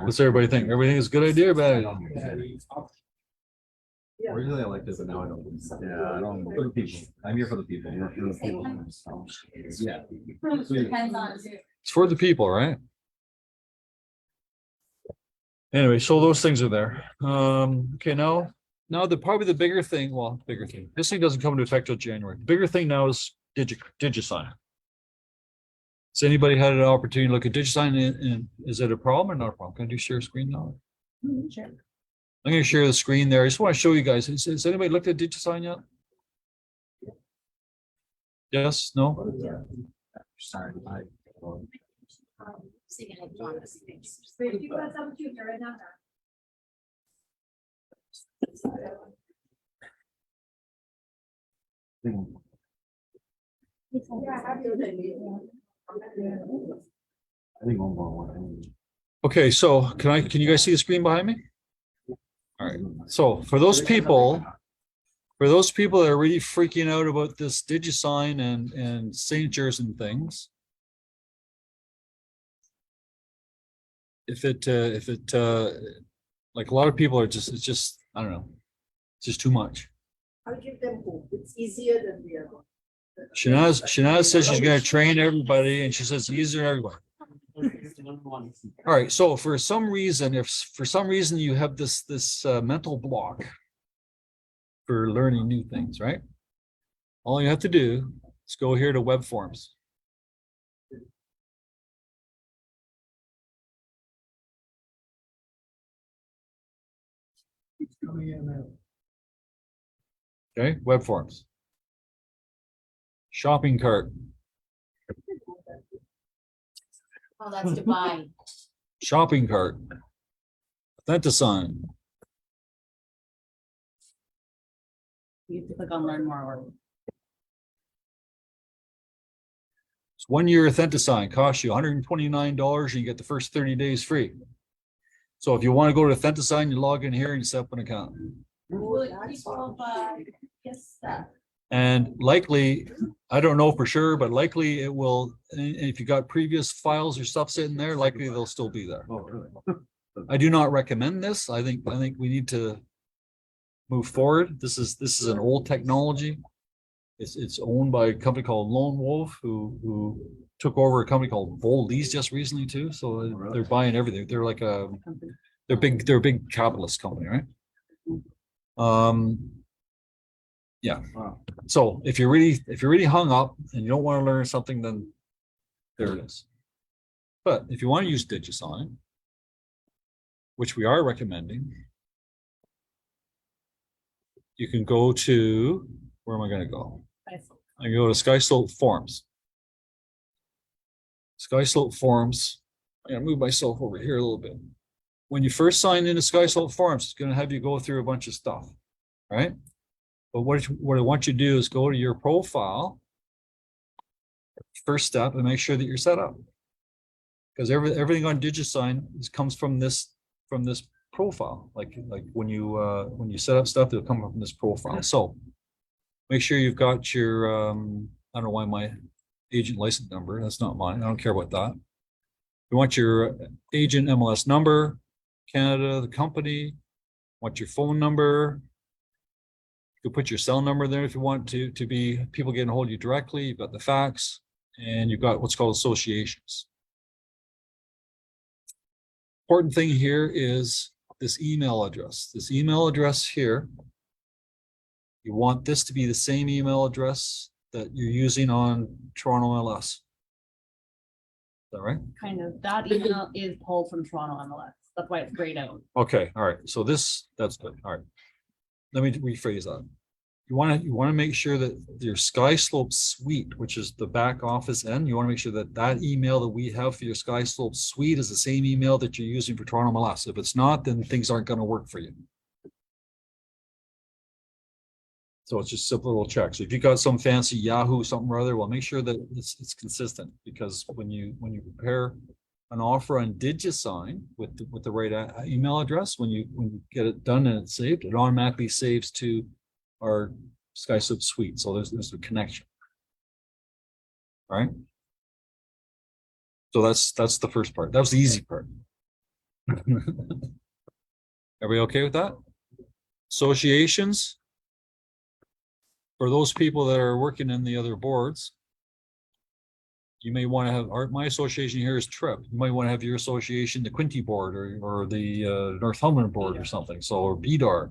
What's everybody think? Everything is a good idea or bad idea? Originally I liked it, but now I don't. Yeah, I don't. For the people. I'm here for the people. Yeah. Depends on who. It's for the people, right? Anyway, so those things are there. Okay, now probably the bigger thing. This thing doesn't come into effect till January. The bigger thing now is DigiSign. Has anybody had an opportunity to look at DigiSign, and is it a problem or not a problem? Can I do share screen now? Sure. I'm going to share the screen there. I just want to show you guys. Has anybody looked at DigiSign yet? Yes? No? Sorry. If you got some too, they're right now. I think one. Okay, so can you guys see the screen behind me? All right. So for those people that are really freaking out about this DigiSign and signatures and things, if it like a lot of people are it's just I don't know, it's just too much. I'll give them hope. It's easier than the other. Shanaz says she's going to train everybody, and she says it's easier than everybody. All right. So for some reason, if for some reason you have this mental block for learning new things, right? All you have to do is go here to web forms. It's coming in now. Okay, web forms. Shopping cart. Oh, that's Dubai. Shopping cart. Authentisign. You have to click on learn more. It's 1 year Authentisign, costs you $129 and you get the first 30 days free. So if you want to go to Authentisign, you log in here and you set up an account. Will it That's keep all of, yes, that. And likely, I don't know for sure, but likely it will, if you got previous files or stuff sitting there, likely they'll still be there. Oh, really? I do not recommend this. I think we need to move forward. This is an old technology. It's owned by a company called Lone Wolf, who took over a company called Volleys just recently too. So really? they're buying everything. They're like they're a big capitalist company, right? Yeah. Wow. So if you're really hung up and you don't want to learn something, then there it is. But if you want to use DigiSign, which we are recommending, you can go to, where am I going to go? I can go to SkySlope Forms. SkySlope Forms. I'm going to move myself over here a little bit. When you first sign into SkySlope Forms, it's going to have you go through a bunch of stuff, right? But what I want you to do is go to your profile, first step, and make sure that you're set up. Because everything on DigiSign comes from this profile. Like when you set up stuff, it'll come from this profile. So make sure you've got your I don't know why my agent license number, that's not mine. I don't care about that. You want your agent MLS number, Canada, the company, want your phone number. You put your cell number there if you want to be people getting a hold of you directly. You've got the fax, and you've got what's called associations. Important thing here is this email address. This email address here, you want this to be the same email address that you're using on Toronto MLS. Is that right? Kind of, that email is pulled from Toronto MLS. That's why it's grayed out. Okay, all right. So that's good. All right. Let me rephrase that. You want to make sure that your SkySlope suite, which is the back office end, you want to make sure that email that we have for your SkySlope suite is the same email that you're using for Toronto MLS. If it's not, then things aren't going to work for you. So it's just a simple little check. So if you got some fancy Yahoo something or other, well, make sure that it's consistent, because when you prepare an offer on DigiSign with the right email address, when you get it done and it's saved, it automatically saves to our SkySlope suite. So there's a connection. All right. So that's the first part. That was the easy part. Everybody okay with that? Associations. For those people that are working in the other boards, you may want to have my association here is TRIP. You might want to have your association, the Quinty board or the Northumberland board or something. So, or BDAR.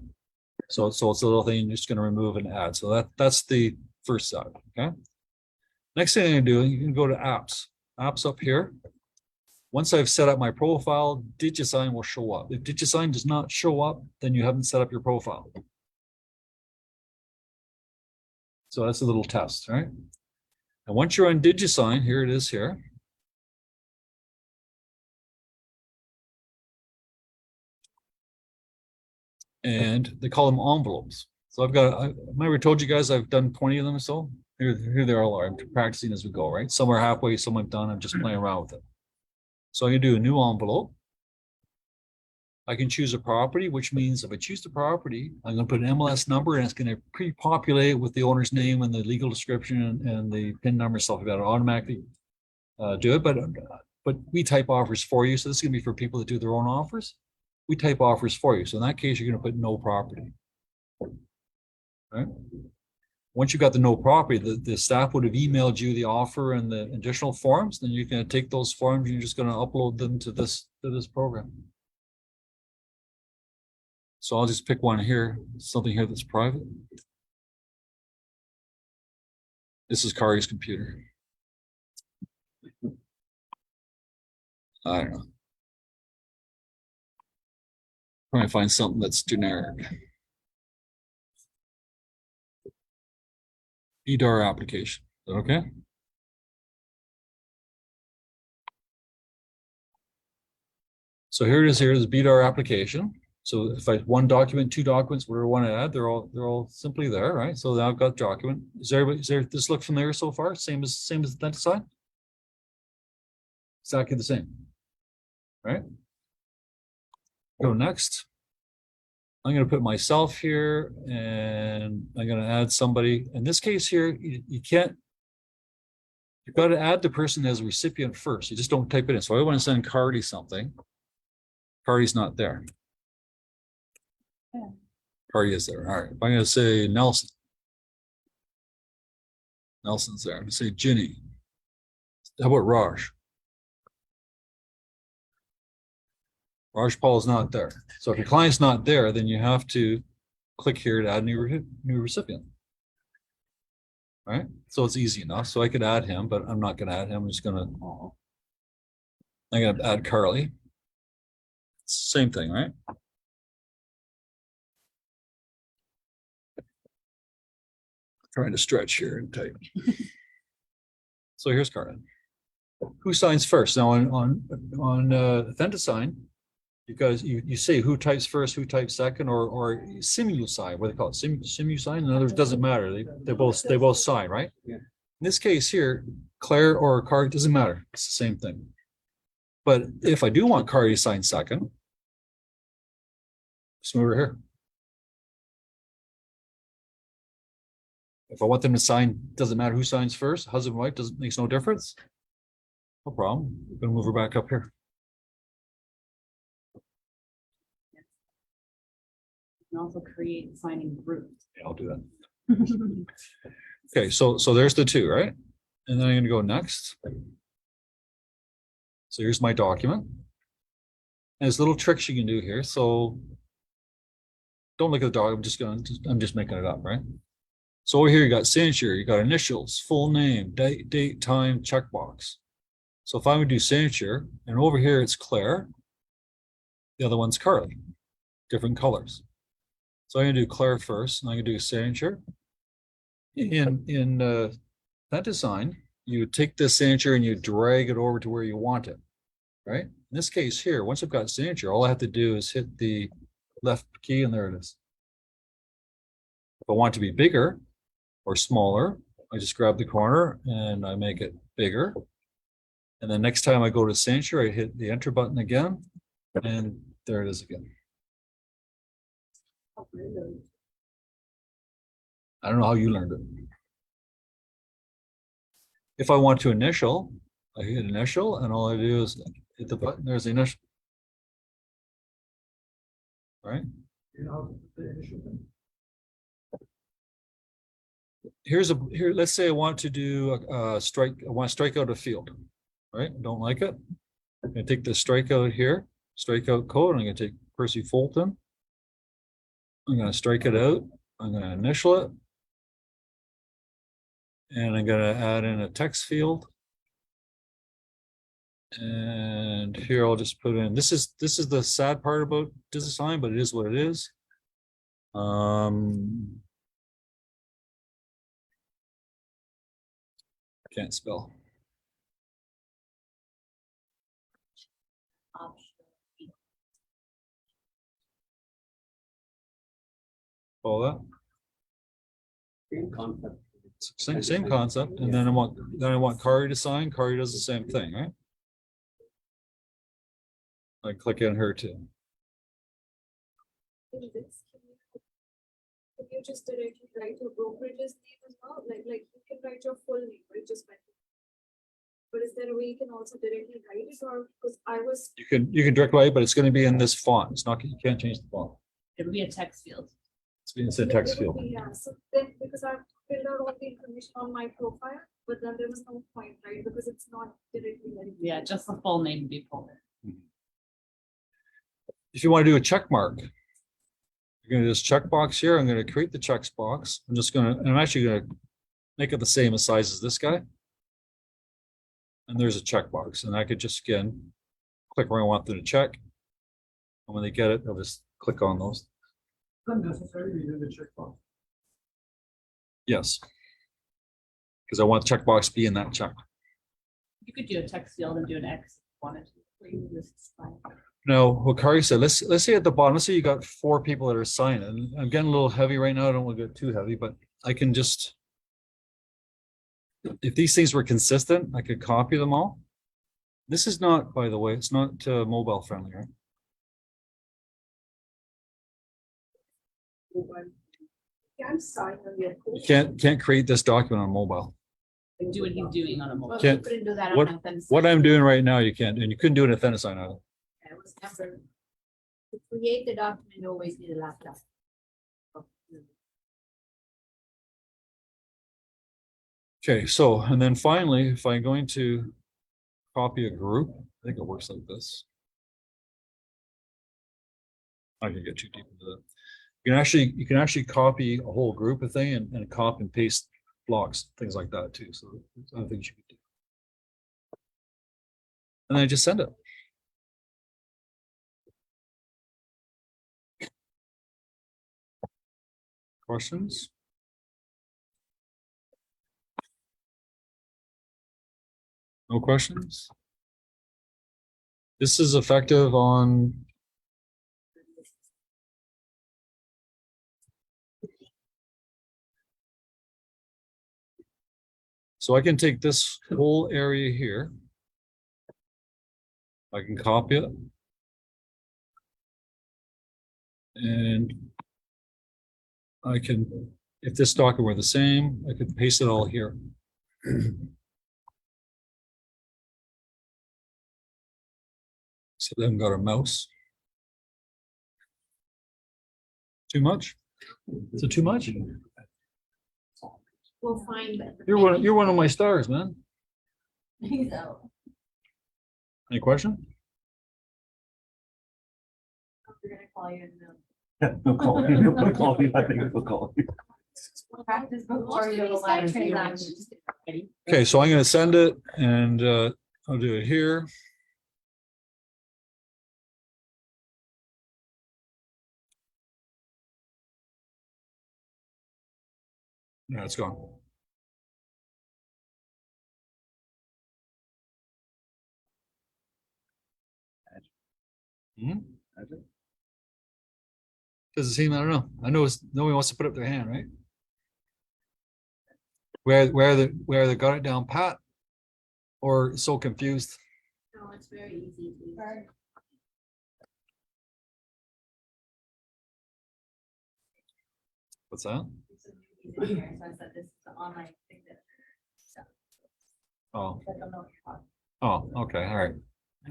So it's a little thing you're just going to remove and add. So that's the first side. Okay. Next thing I'm going to do, you can go to apps. Apps up here. Once I've set up my profile, DigiSign will show up. If DigiSign does not show up, then you haven't set up your profile. So that's a little test, right? And once you're on DigiSign, here it is here. And they call them envelopes. So I remember told you guys I've done 20 of them or so. Here they all are. I'm practicing as we go, right? Some are halfway, some I've done. I'm just playing around with it. So I can do a new envelope. I can choose a property, which means if I choose the property, I'm going to put an MLS number, and it's going to pre-populate it with the owner's name and the legal description and the PIN number, stuff like that. It'll automatically do it. But we type offers for you. So this is going to be for people that do their own offers. We type offers for you. So in that case, you're going to put no property. Right? Once you got the no property, the staff would have emailed you the offer and the additional forms. Then you're going to take those forms and you're just going to upload them to this program. So I'll just pick one here, something here that's private. This is Kari's computer. I don't know. Trying to find something that's generic. EDAR application. Is that okay? So here it is. Here is BDAR application. So if I have one document, two documents, whatever I want to add, they're all simply there, right? So now I've got document. Is there this look familiar so far? Same as that side? Exactly the same, right? Go next. I'm gonna put myself here and I'm gonna add somebody. In this case here, you can't. You've got to add the person as a recipient first. You just don't type it in. So I want to send Cardi something. Cardi's not there. Yeah. Cardi is there. All right. I'm gonna say Nelson. Nelson's there. I'm gonna say Ginny. How about Raj? Raj Paul is not there. So if your client's not there, then you have to click here to add new recipient. Right? So it's easy enough. So I could add him, but I'm not going to add him. I'm just going to, I'm going to add Carly. Same thing, right? Trying to stretch here and type. So here's Carly. Who signs first? Now on Authentisign, because you say who types first, who types second, or simu-sign, what they call it, simu-sign. In other words, doesn't matter. They both sign, right? Yeah. In this case here, Claire or Cardi doesn't matter. It's the same thing. But if I do want Cardi to sign second, just move over here. If I want them to sign, doesn't matter who signs first, husband, wife, doesn't makes no difference. No problem. I'm gonna move her back up here. And also create signing groups. Yeah, I'll do that. Okay, so there's the two, right? And then I'm gonna go next. So here's my document. And there's little tricks you can do here. So don't look at the document. I'm just making it up, right? So over here you got signature, you got initials, full name, date, time, checkbox. So if I would do signature, and over here it's Claire, the other one's Carly, different colors. So I'm gonna do Claire first, and I'm gonna do signature. In that design, you take this signature and you drag it over to where you want it, right? In this case here, once I've got signature, all I have to do is hit the left key and there it is. If I want it to be bigger or smaller, I just grab the corner and I make it bigger. And then next time I go to signature, I hit the enter button again, and there it is again. I don't know how you learned it. If I want to initial, I hit initial, and all I do is hit the button. There's the initial. Right? Here. Let's say I want to do a strike. I want to strike out a field. Right? Don't like it. I'm gonna take the strikeout here, strikeout code. I'm gonna take Percy Fulton. I'm gonna strike it out. I'm gonna initial it. And I'm gonna add in a text field. And here I'll just put in, this is the sad part about design, but it is what it is. I can't spell. Follow that? Same concept. Same concept. And then I want Kari to sign. Kari does the same thing, right? I click in her too. In this, can you just directly write your brokerage's name as well? Like you can write your full name, right? Just by. But is there a way you can also directly write it, or because I was. You can direct write, but it's going to be in this font. It's not, you can't change the font. It'll be a text field. It's a text field. Yeah, so then because I've filled out all the information on my profile, but then there was no point, right? Because it's not directly. Yeah, just the full name would be pulled in. If you want to do a check mark, you're going to just check box here. I'm going to create the checks box. I'm actually going to make it the same size as this guy. And there's a check box, and I could just again click where I want them to check. And when they get it, they'll just click on those. Unnecessary, you do the checkbox. Yes. Because I want the checkbox to be in that check. You could do a text field and do an X if you wanted to. Now, what Kari said, let's say at the bottom, let's say you got 4 people that are signing. I'm getting a little heavy right now. I don't want to get too heavy, but I can just, if these things were consistent, I could copy them all. This is not, by the way, it's not mobile friendly, right? Can't sign on your You can't create this document on mobile. Do what he's doing on a mobile. Can't- Couldn't do that on what- a fence. What I'm doing right now, you can't, and you couldn't do it in Thenasign either. It was never. To create the document, you always need a laptop. Okay, so, and then finally, if I'm going to copy a group, I think it works like this. I can get too deep into that. You can actually copy a whole group of thing and copy and paste blocks, things like that too. So there's other things you can do. And then I just send it. Questions? No questions? This is effective on. So I can take this whole area here. I can copy it. And I can, if this document were the same, I could paste it all here. So then got a mouse. Too much? Is it too much? We'll find. You're one of my stars, man. He's out. Any question? We're gonna call you in the. They'll call you. They'll call you. I think they'll call you. Practice before you go live. Okay, so I'm gonna send it and I'll do it here. No, it's gone. Hmm? Does it seem, I don't know. I know nobody wants to put up their hand, right? Where they got it down pat or so confused. No, it's very easy. What's that? So I said this is the online signature stuff. Oh, I don't know what you're talking. oh, okay, all right.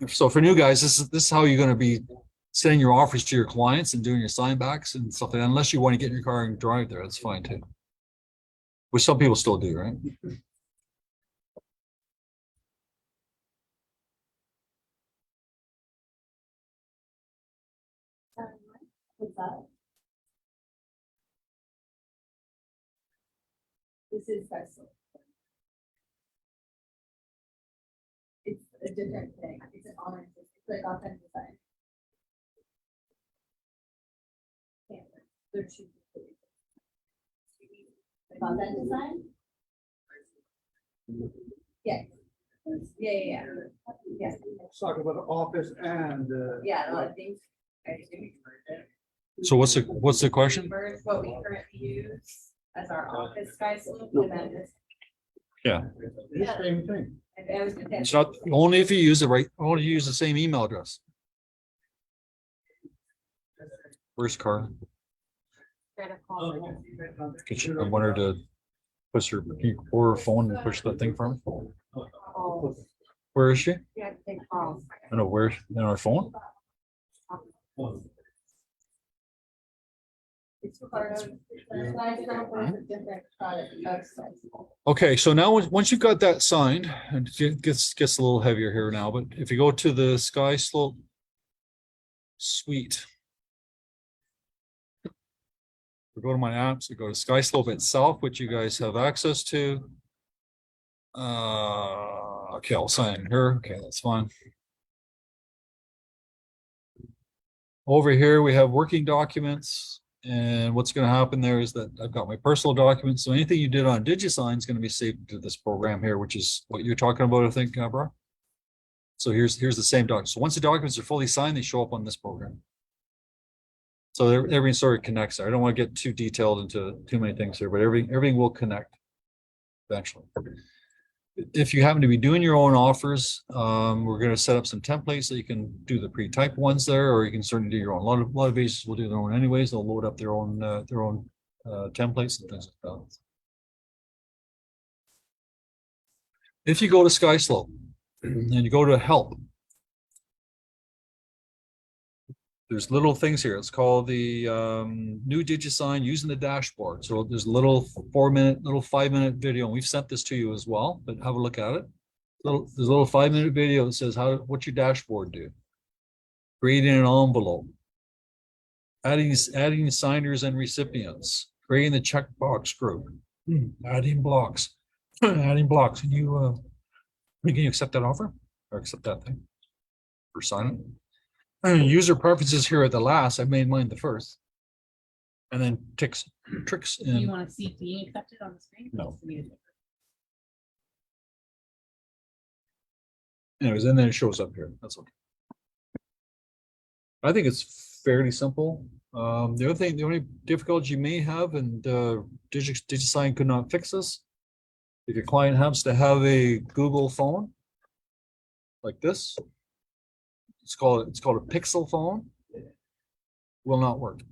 So for new guys, this is how you're gonna be sending your offers to your clients and doing your sign backs and stuff like that, unless you want to get in your car and drive there, that's fine too. Which some people still do, right? What's that? This is special. It's a different thing. It's an online, it's like authentic design. They're two. Like authentic design? Yeah. Yeah. Yes. Talk about the office and. Yeah, no, I think. So what's the question? Merge what we currently use as our office guy slope and then this. Yeah. Yeah. Same thing. And it was. It's not, only if you use the right, only if you use the same email address. Where's Carla? Better call her. I want her to push her, or her phone and push that thing from. Oh, Where is she? yeah, they call. I know where, in our phone? It's part of. Different product. Okay, so now once you've got that signed, and it gets a little heavier here now, but if you go to the Sky Slope suite. We go to my apps, we go to Sky Slope itself, which you guys have access to. Okay, I'll sign her. Okay, that's fine. Over here, we have working documents. And what's going to happen there is that I've got my personal documents. So anything you did on DigiSign is going to be saved to this program here, which is what you're talking about, I think, bro. So here's the same document. So once the documents are fully signed, they show up on this program. So everything sort of connects there. I don't want to get too detailed into too many things here, but everything will connect eventually. if you happen to be doing your own offers, we're gonna set up some templates so you can do the pre-typed ones there, or you can certainly do your own. A lot of agents will do their own anyways. They'll load up their own templates and things like that. If you go to SkySlope and you go to help, there's little things here. It's called the new DigiSign using the dashboard. So there's a little 5-minute video, and we've sent this to you as well, but have a look at it. There's a little 5-minute video that says what's your dashboard do? Creating an envelope, adding signers and recipients, creating the checkbox group, adding blocks, adding blocks. Can you accept that offer or accept that thing or sign it? And user preferences here at the last. I made mine the first, and then tricks. Do you want to see it being accepted on the screen? No. Anyways, and then it shows up here. That's okay. I think it's fairly simple. The only difficulty you may have, and DigiSign could not fix this. If your client happens to have a Google phone like this, it's called a Pixel phone, will not work.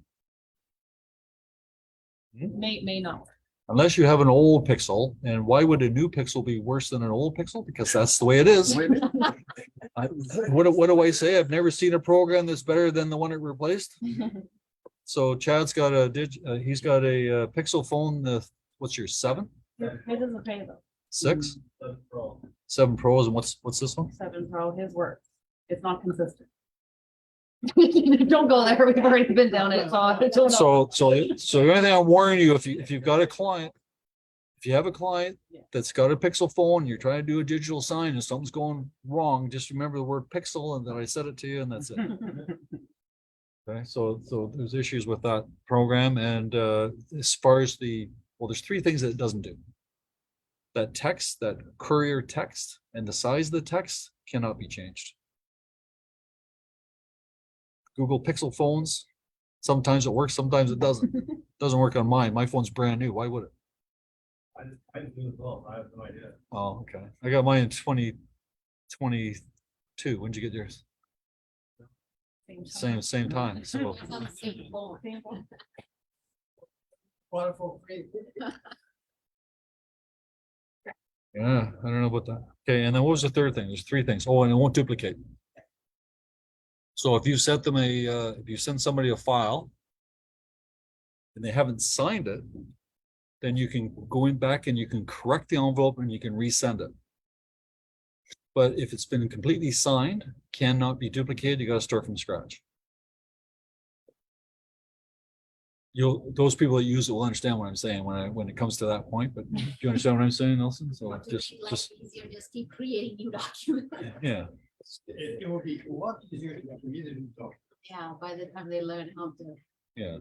May not work. Unless you have an old Pixel, and why would a new Pixel be worse than an old Pixel? Because that's the way it is. What do I say? I've never seen a program that's better than the one it replaced. So Chad's got he's got a Pixel phone. What's your 7? His doesn't pay though. 6? 7 Pros, and what's this one? 7 Pro, his works. It's not consistent. Don't go there. We've already been down it. So the only thing I'm warning you, if you've got a client, if you have a client that's got a Pixel phone, you're trying to do a digital sign and something's going wrong, just remember the word Pixel and then I said it to you and that's it. Okay, so there's issues with that program, and as far as there's 3 things that it doesn't do. That text, that courier text, and the size of the text cannot be changed. Google Pixel phones, sometimes it works, sometimes it doesn't. Doesn't work on mine. My phone's brand new. Why would it? I just do it well. I have no idea. Oh, okay. I got mine in 2022. When'd you get yours? Same time. So yeah, I don't know about that. Okay, and then what was the third thing? There's 3 things. Oh, and it won't duplicate. So if you sent them if you send somebody a file and they haven't signed it, then you can go back and you can correct the envelope and you can resend it. But if it's been completely signed, cannot be duplicated. You got to start from scratch. Those people that use it will understand what I'm saying when it comes to that point. But do you understand what I'm saying, Nelson? So just easier, just keep creating new documents. yeah. It will be a lot easier to create a new document. Yeah, by the time they learn how to. Yeah.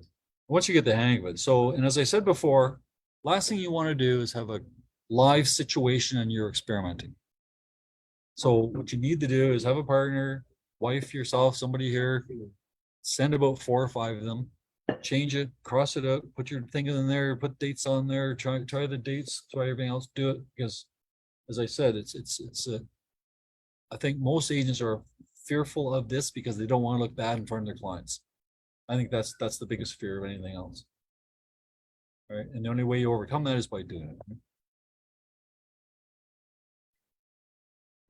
Once you get the hang of it. So, and as I said before, last thing you want to do is have a live situation and you're experimenting. So what you need to do is have a partner, wife, yourself, somebody here, send about 4 or 5 of them, change it, cross it out, put your thing in there, put dates on there, try the dates, try everything else, do it. Because as I said, I think most agents are fearful of this because they don't want to look bad in front of their clients. I think that's the biggest fear of anything else. All right, and the only way you overcome that is by doing it.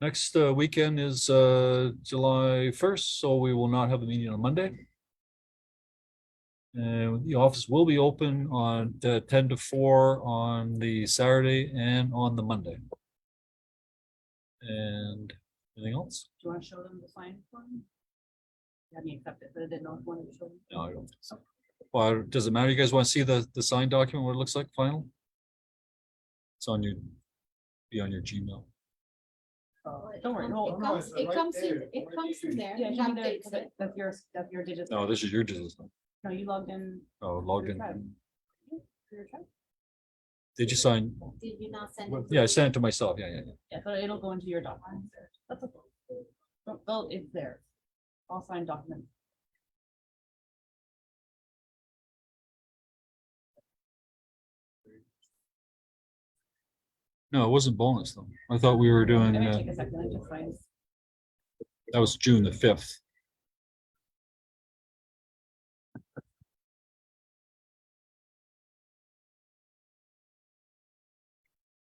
Next weekend is July 1st, so we will not have a meeting on Monday. And the office will be open on 10 to 4 on the Saturday and on the Monday. And anything else? Do you want to show them the sign form? Have you accepted, but I didn't know if you wanted to show them. No, I don't. Well, does it matter? You guys want to see the signed document, what it looks like final? It's on your, be on your Gmail. Don't worry. It comes in there. Yeah, It it should be there, updates it. that's your digits. No, this is your digital. No, you logged in. Oh, logged in. For your tribe. Did you sign? Did you not send it? Yeah, I sent it to myself. Yeah. Yeah, so it'll go into your documents there. That's okay. Well, it's there. All signed documents. No, it wasn't bonus though. I thought we were doing, Let me take a second and just find. that was June the 5th.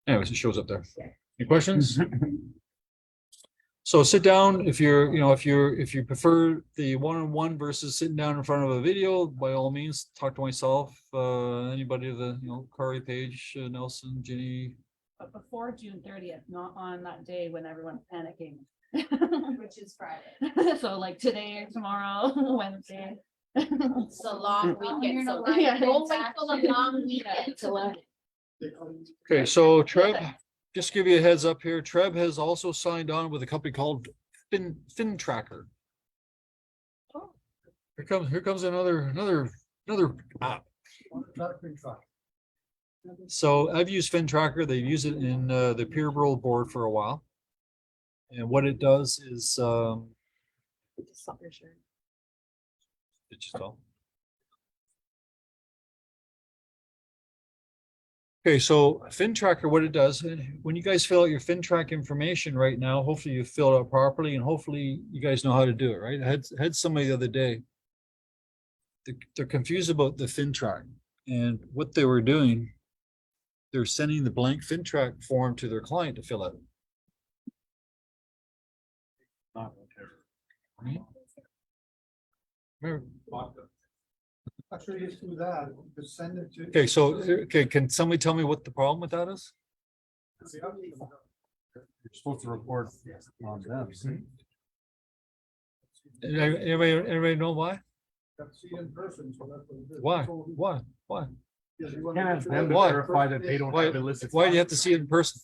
Anyways, it shows up there. Any questions? So sit down if you're, if you prefer the one-on-one versus sitting down in front of a video, by all means, talk to myself, anybody, Corey, Paige, Nelson, Ginny. But before June 30th, not on that day when everyone's panicking. Which is Friday. So like today, tomorrow, Wednesday. It's a long weekend, so Yeah. don't wait till the long weekend to. Okay, so Trev, just give you a heads up here. Trev has also signed on with a company called Fin Tracker. Here comes another app. So I've used Fin Tracker. They've used it in the Peterborough board for a while. And what it does is digital. Okay, so Fin Tracker, what it does, when you guys fill out your FinTrack information right now, hopefully you fill it out properly and hopefully you guys know how to do it, right? I had somebody the other day. They're confused about the FinTrack and what they were doing. They're sending the blank FinTrack form to their client to fill out. Not Remember- Actually, just do that, just send it to. Okay, so, can somebody tell me what the problem with that is? You're supposed to report on them. Anybody know why? Got to see in person, so that's what it is. Why? Why? Because you Can't wanna ask make them to sure- Why? verify that they don't Why- have illicit. Why do you have to see it in person?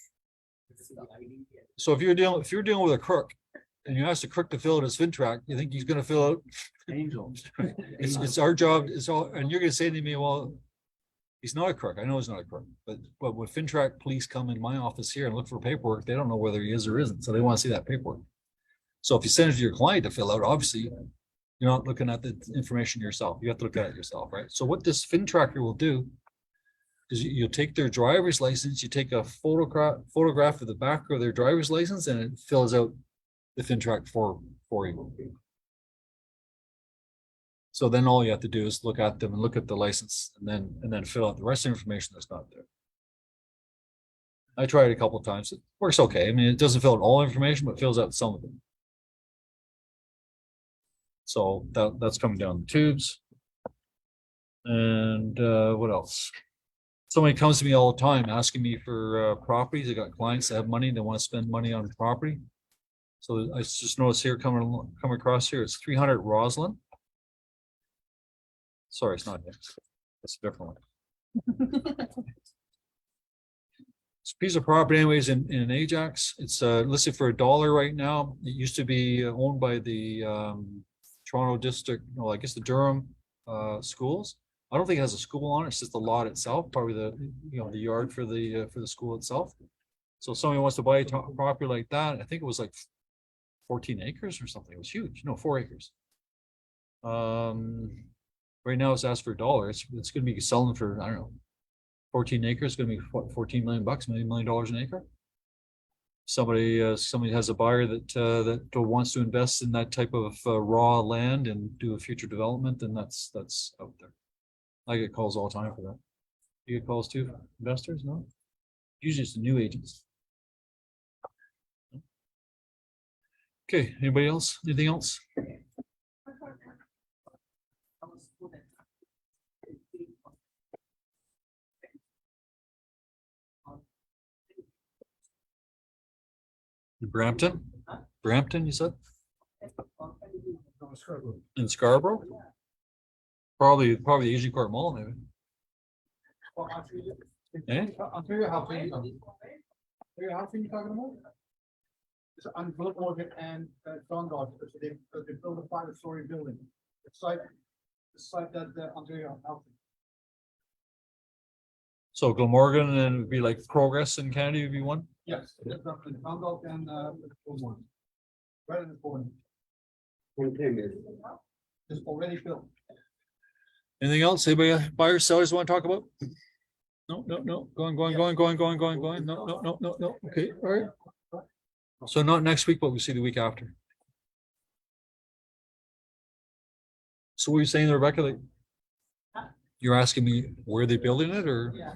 So if you're dealing with a crook and you ask the crook to fill out his FinTrack, you think he's gonna fill out? Angel. It's our job, and you're gonna say to me, well, he's not a crook. I know he's not a crook, but when FinTrack police come in my office here and look for paperwork, they don't know whether he is or isn't, so they want to see that paperwork. So if you send it to your client to fill out, obviously, you're not looking at the information yourself. You have to look at it yourself, right? So what this FinTracker will do is you'll take their driver's license, you take a photograph of the back of their driver's license, and it fills out the FinTrack for you. So then all you have to do is look at them and look at the license and then fill out the rest of the information that's not there. I tried it a couple of times. It works okay. I mean, it doesn't fill out all information, but fills out some of it. So that's coming down the tubes. And what else? Somebody comes to me all the time asking me for properties. They got clients that have money, they want to spend money on property. So I just noticed here coming across here, it's 300 Roslyn. Sorry, it's not here. It's a different one. It's a piece of property anyways in Ajax. It's listed for $1 right now. It used to be owned by the Toronto district, no, I guess the Durham schools. I don't think it has a school on it. It's just the lot itself, probably the yard for the school itself. So if somebody wants to buy a property like that, I think it was like 14 acres or something. It was huge. No, 4 acres. Right now it's asked for $1. It's going to be selling for, I don't know, 14 acres, going to be what, 14 million bucks, $1 million an acre. Somebody has a buyer that wants to invest in that type of raw land and do a future development, then that's out there. I get calls all the time for that. You get calls too, investors? No? Usually it's the new agents. Okay, anybody else? Anything else? Brampton? Brampton, you said? In Scarborough? Probably the Asian Court Mall, maybe. Eh? I'll tell you how thing. Tell you how thing you're talking about? It's on Brokerage and Dundalk, because they built a 5-story building. The site that Ontario Housing. So Glamorgan and it would be like Progress in Canada would be one? Yes, it's up in Dundalk and Beaumont. Right in the corner. It's already built. Anything else? Anybody buyers, sellers want to talk about? No, going, no, okay, all right. So not next week, but we see the week after. So what are you saying, Rebecca? Like, you're asking me where they building it or? Yeah.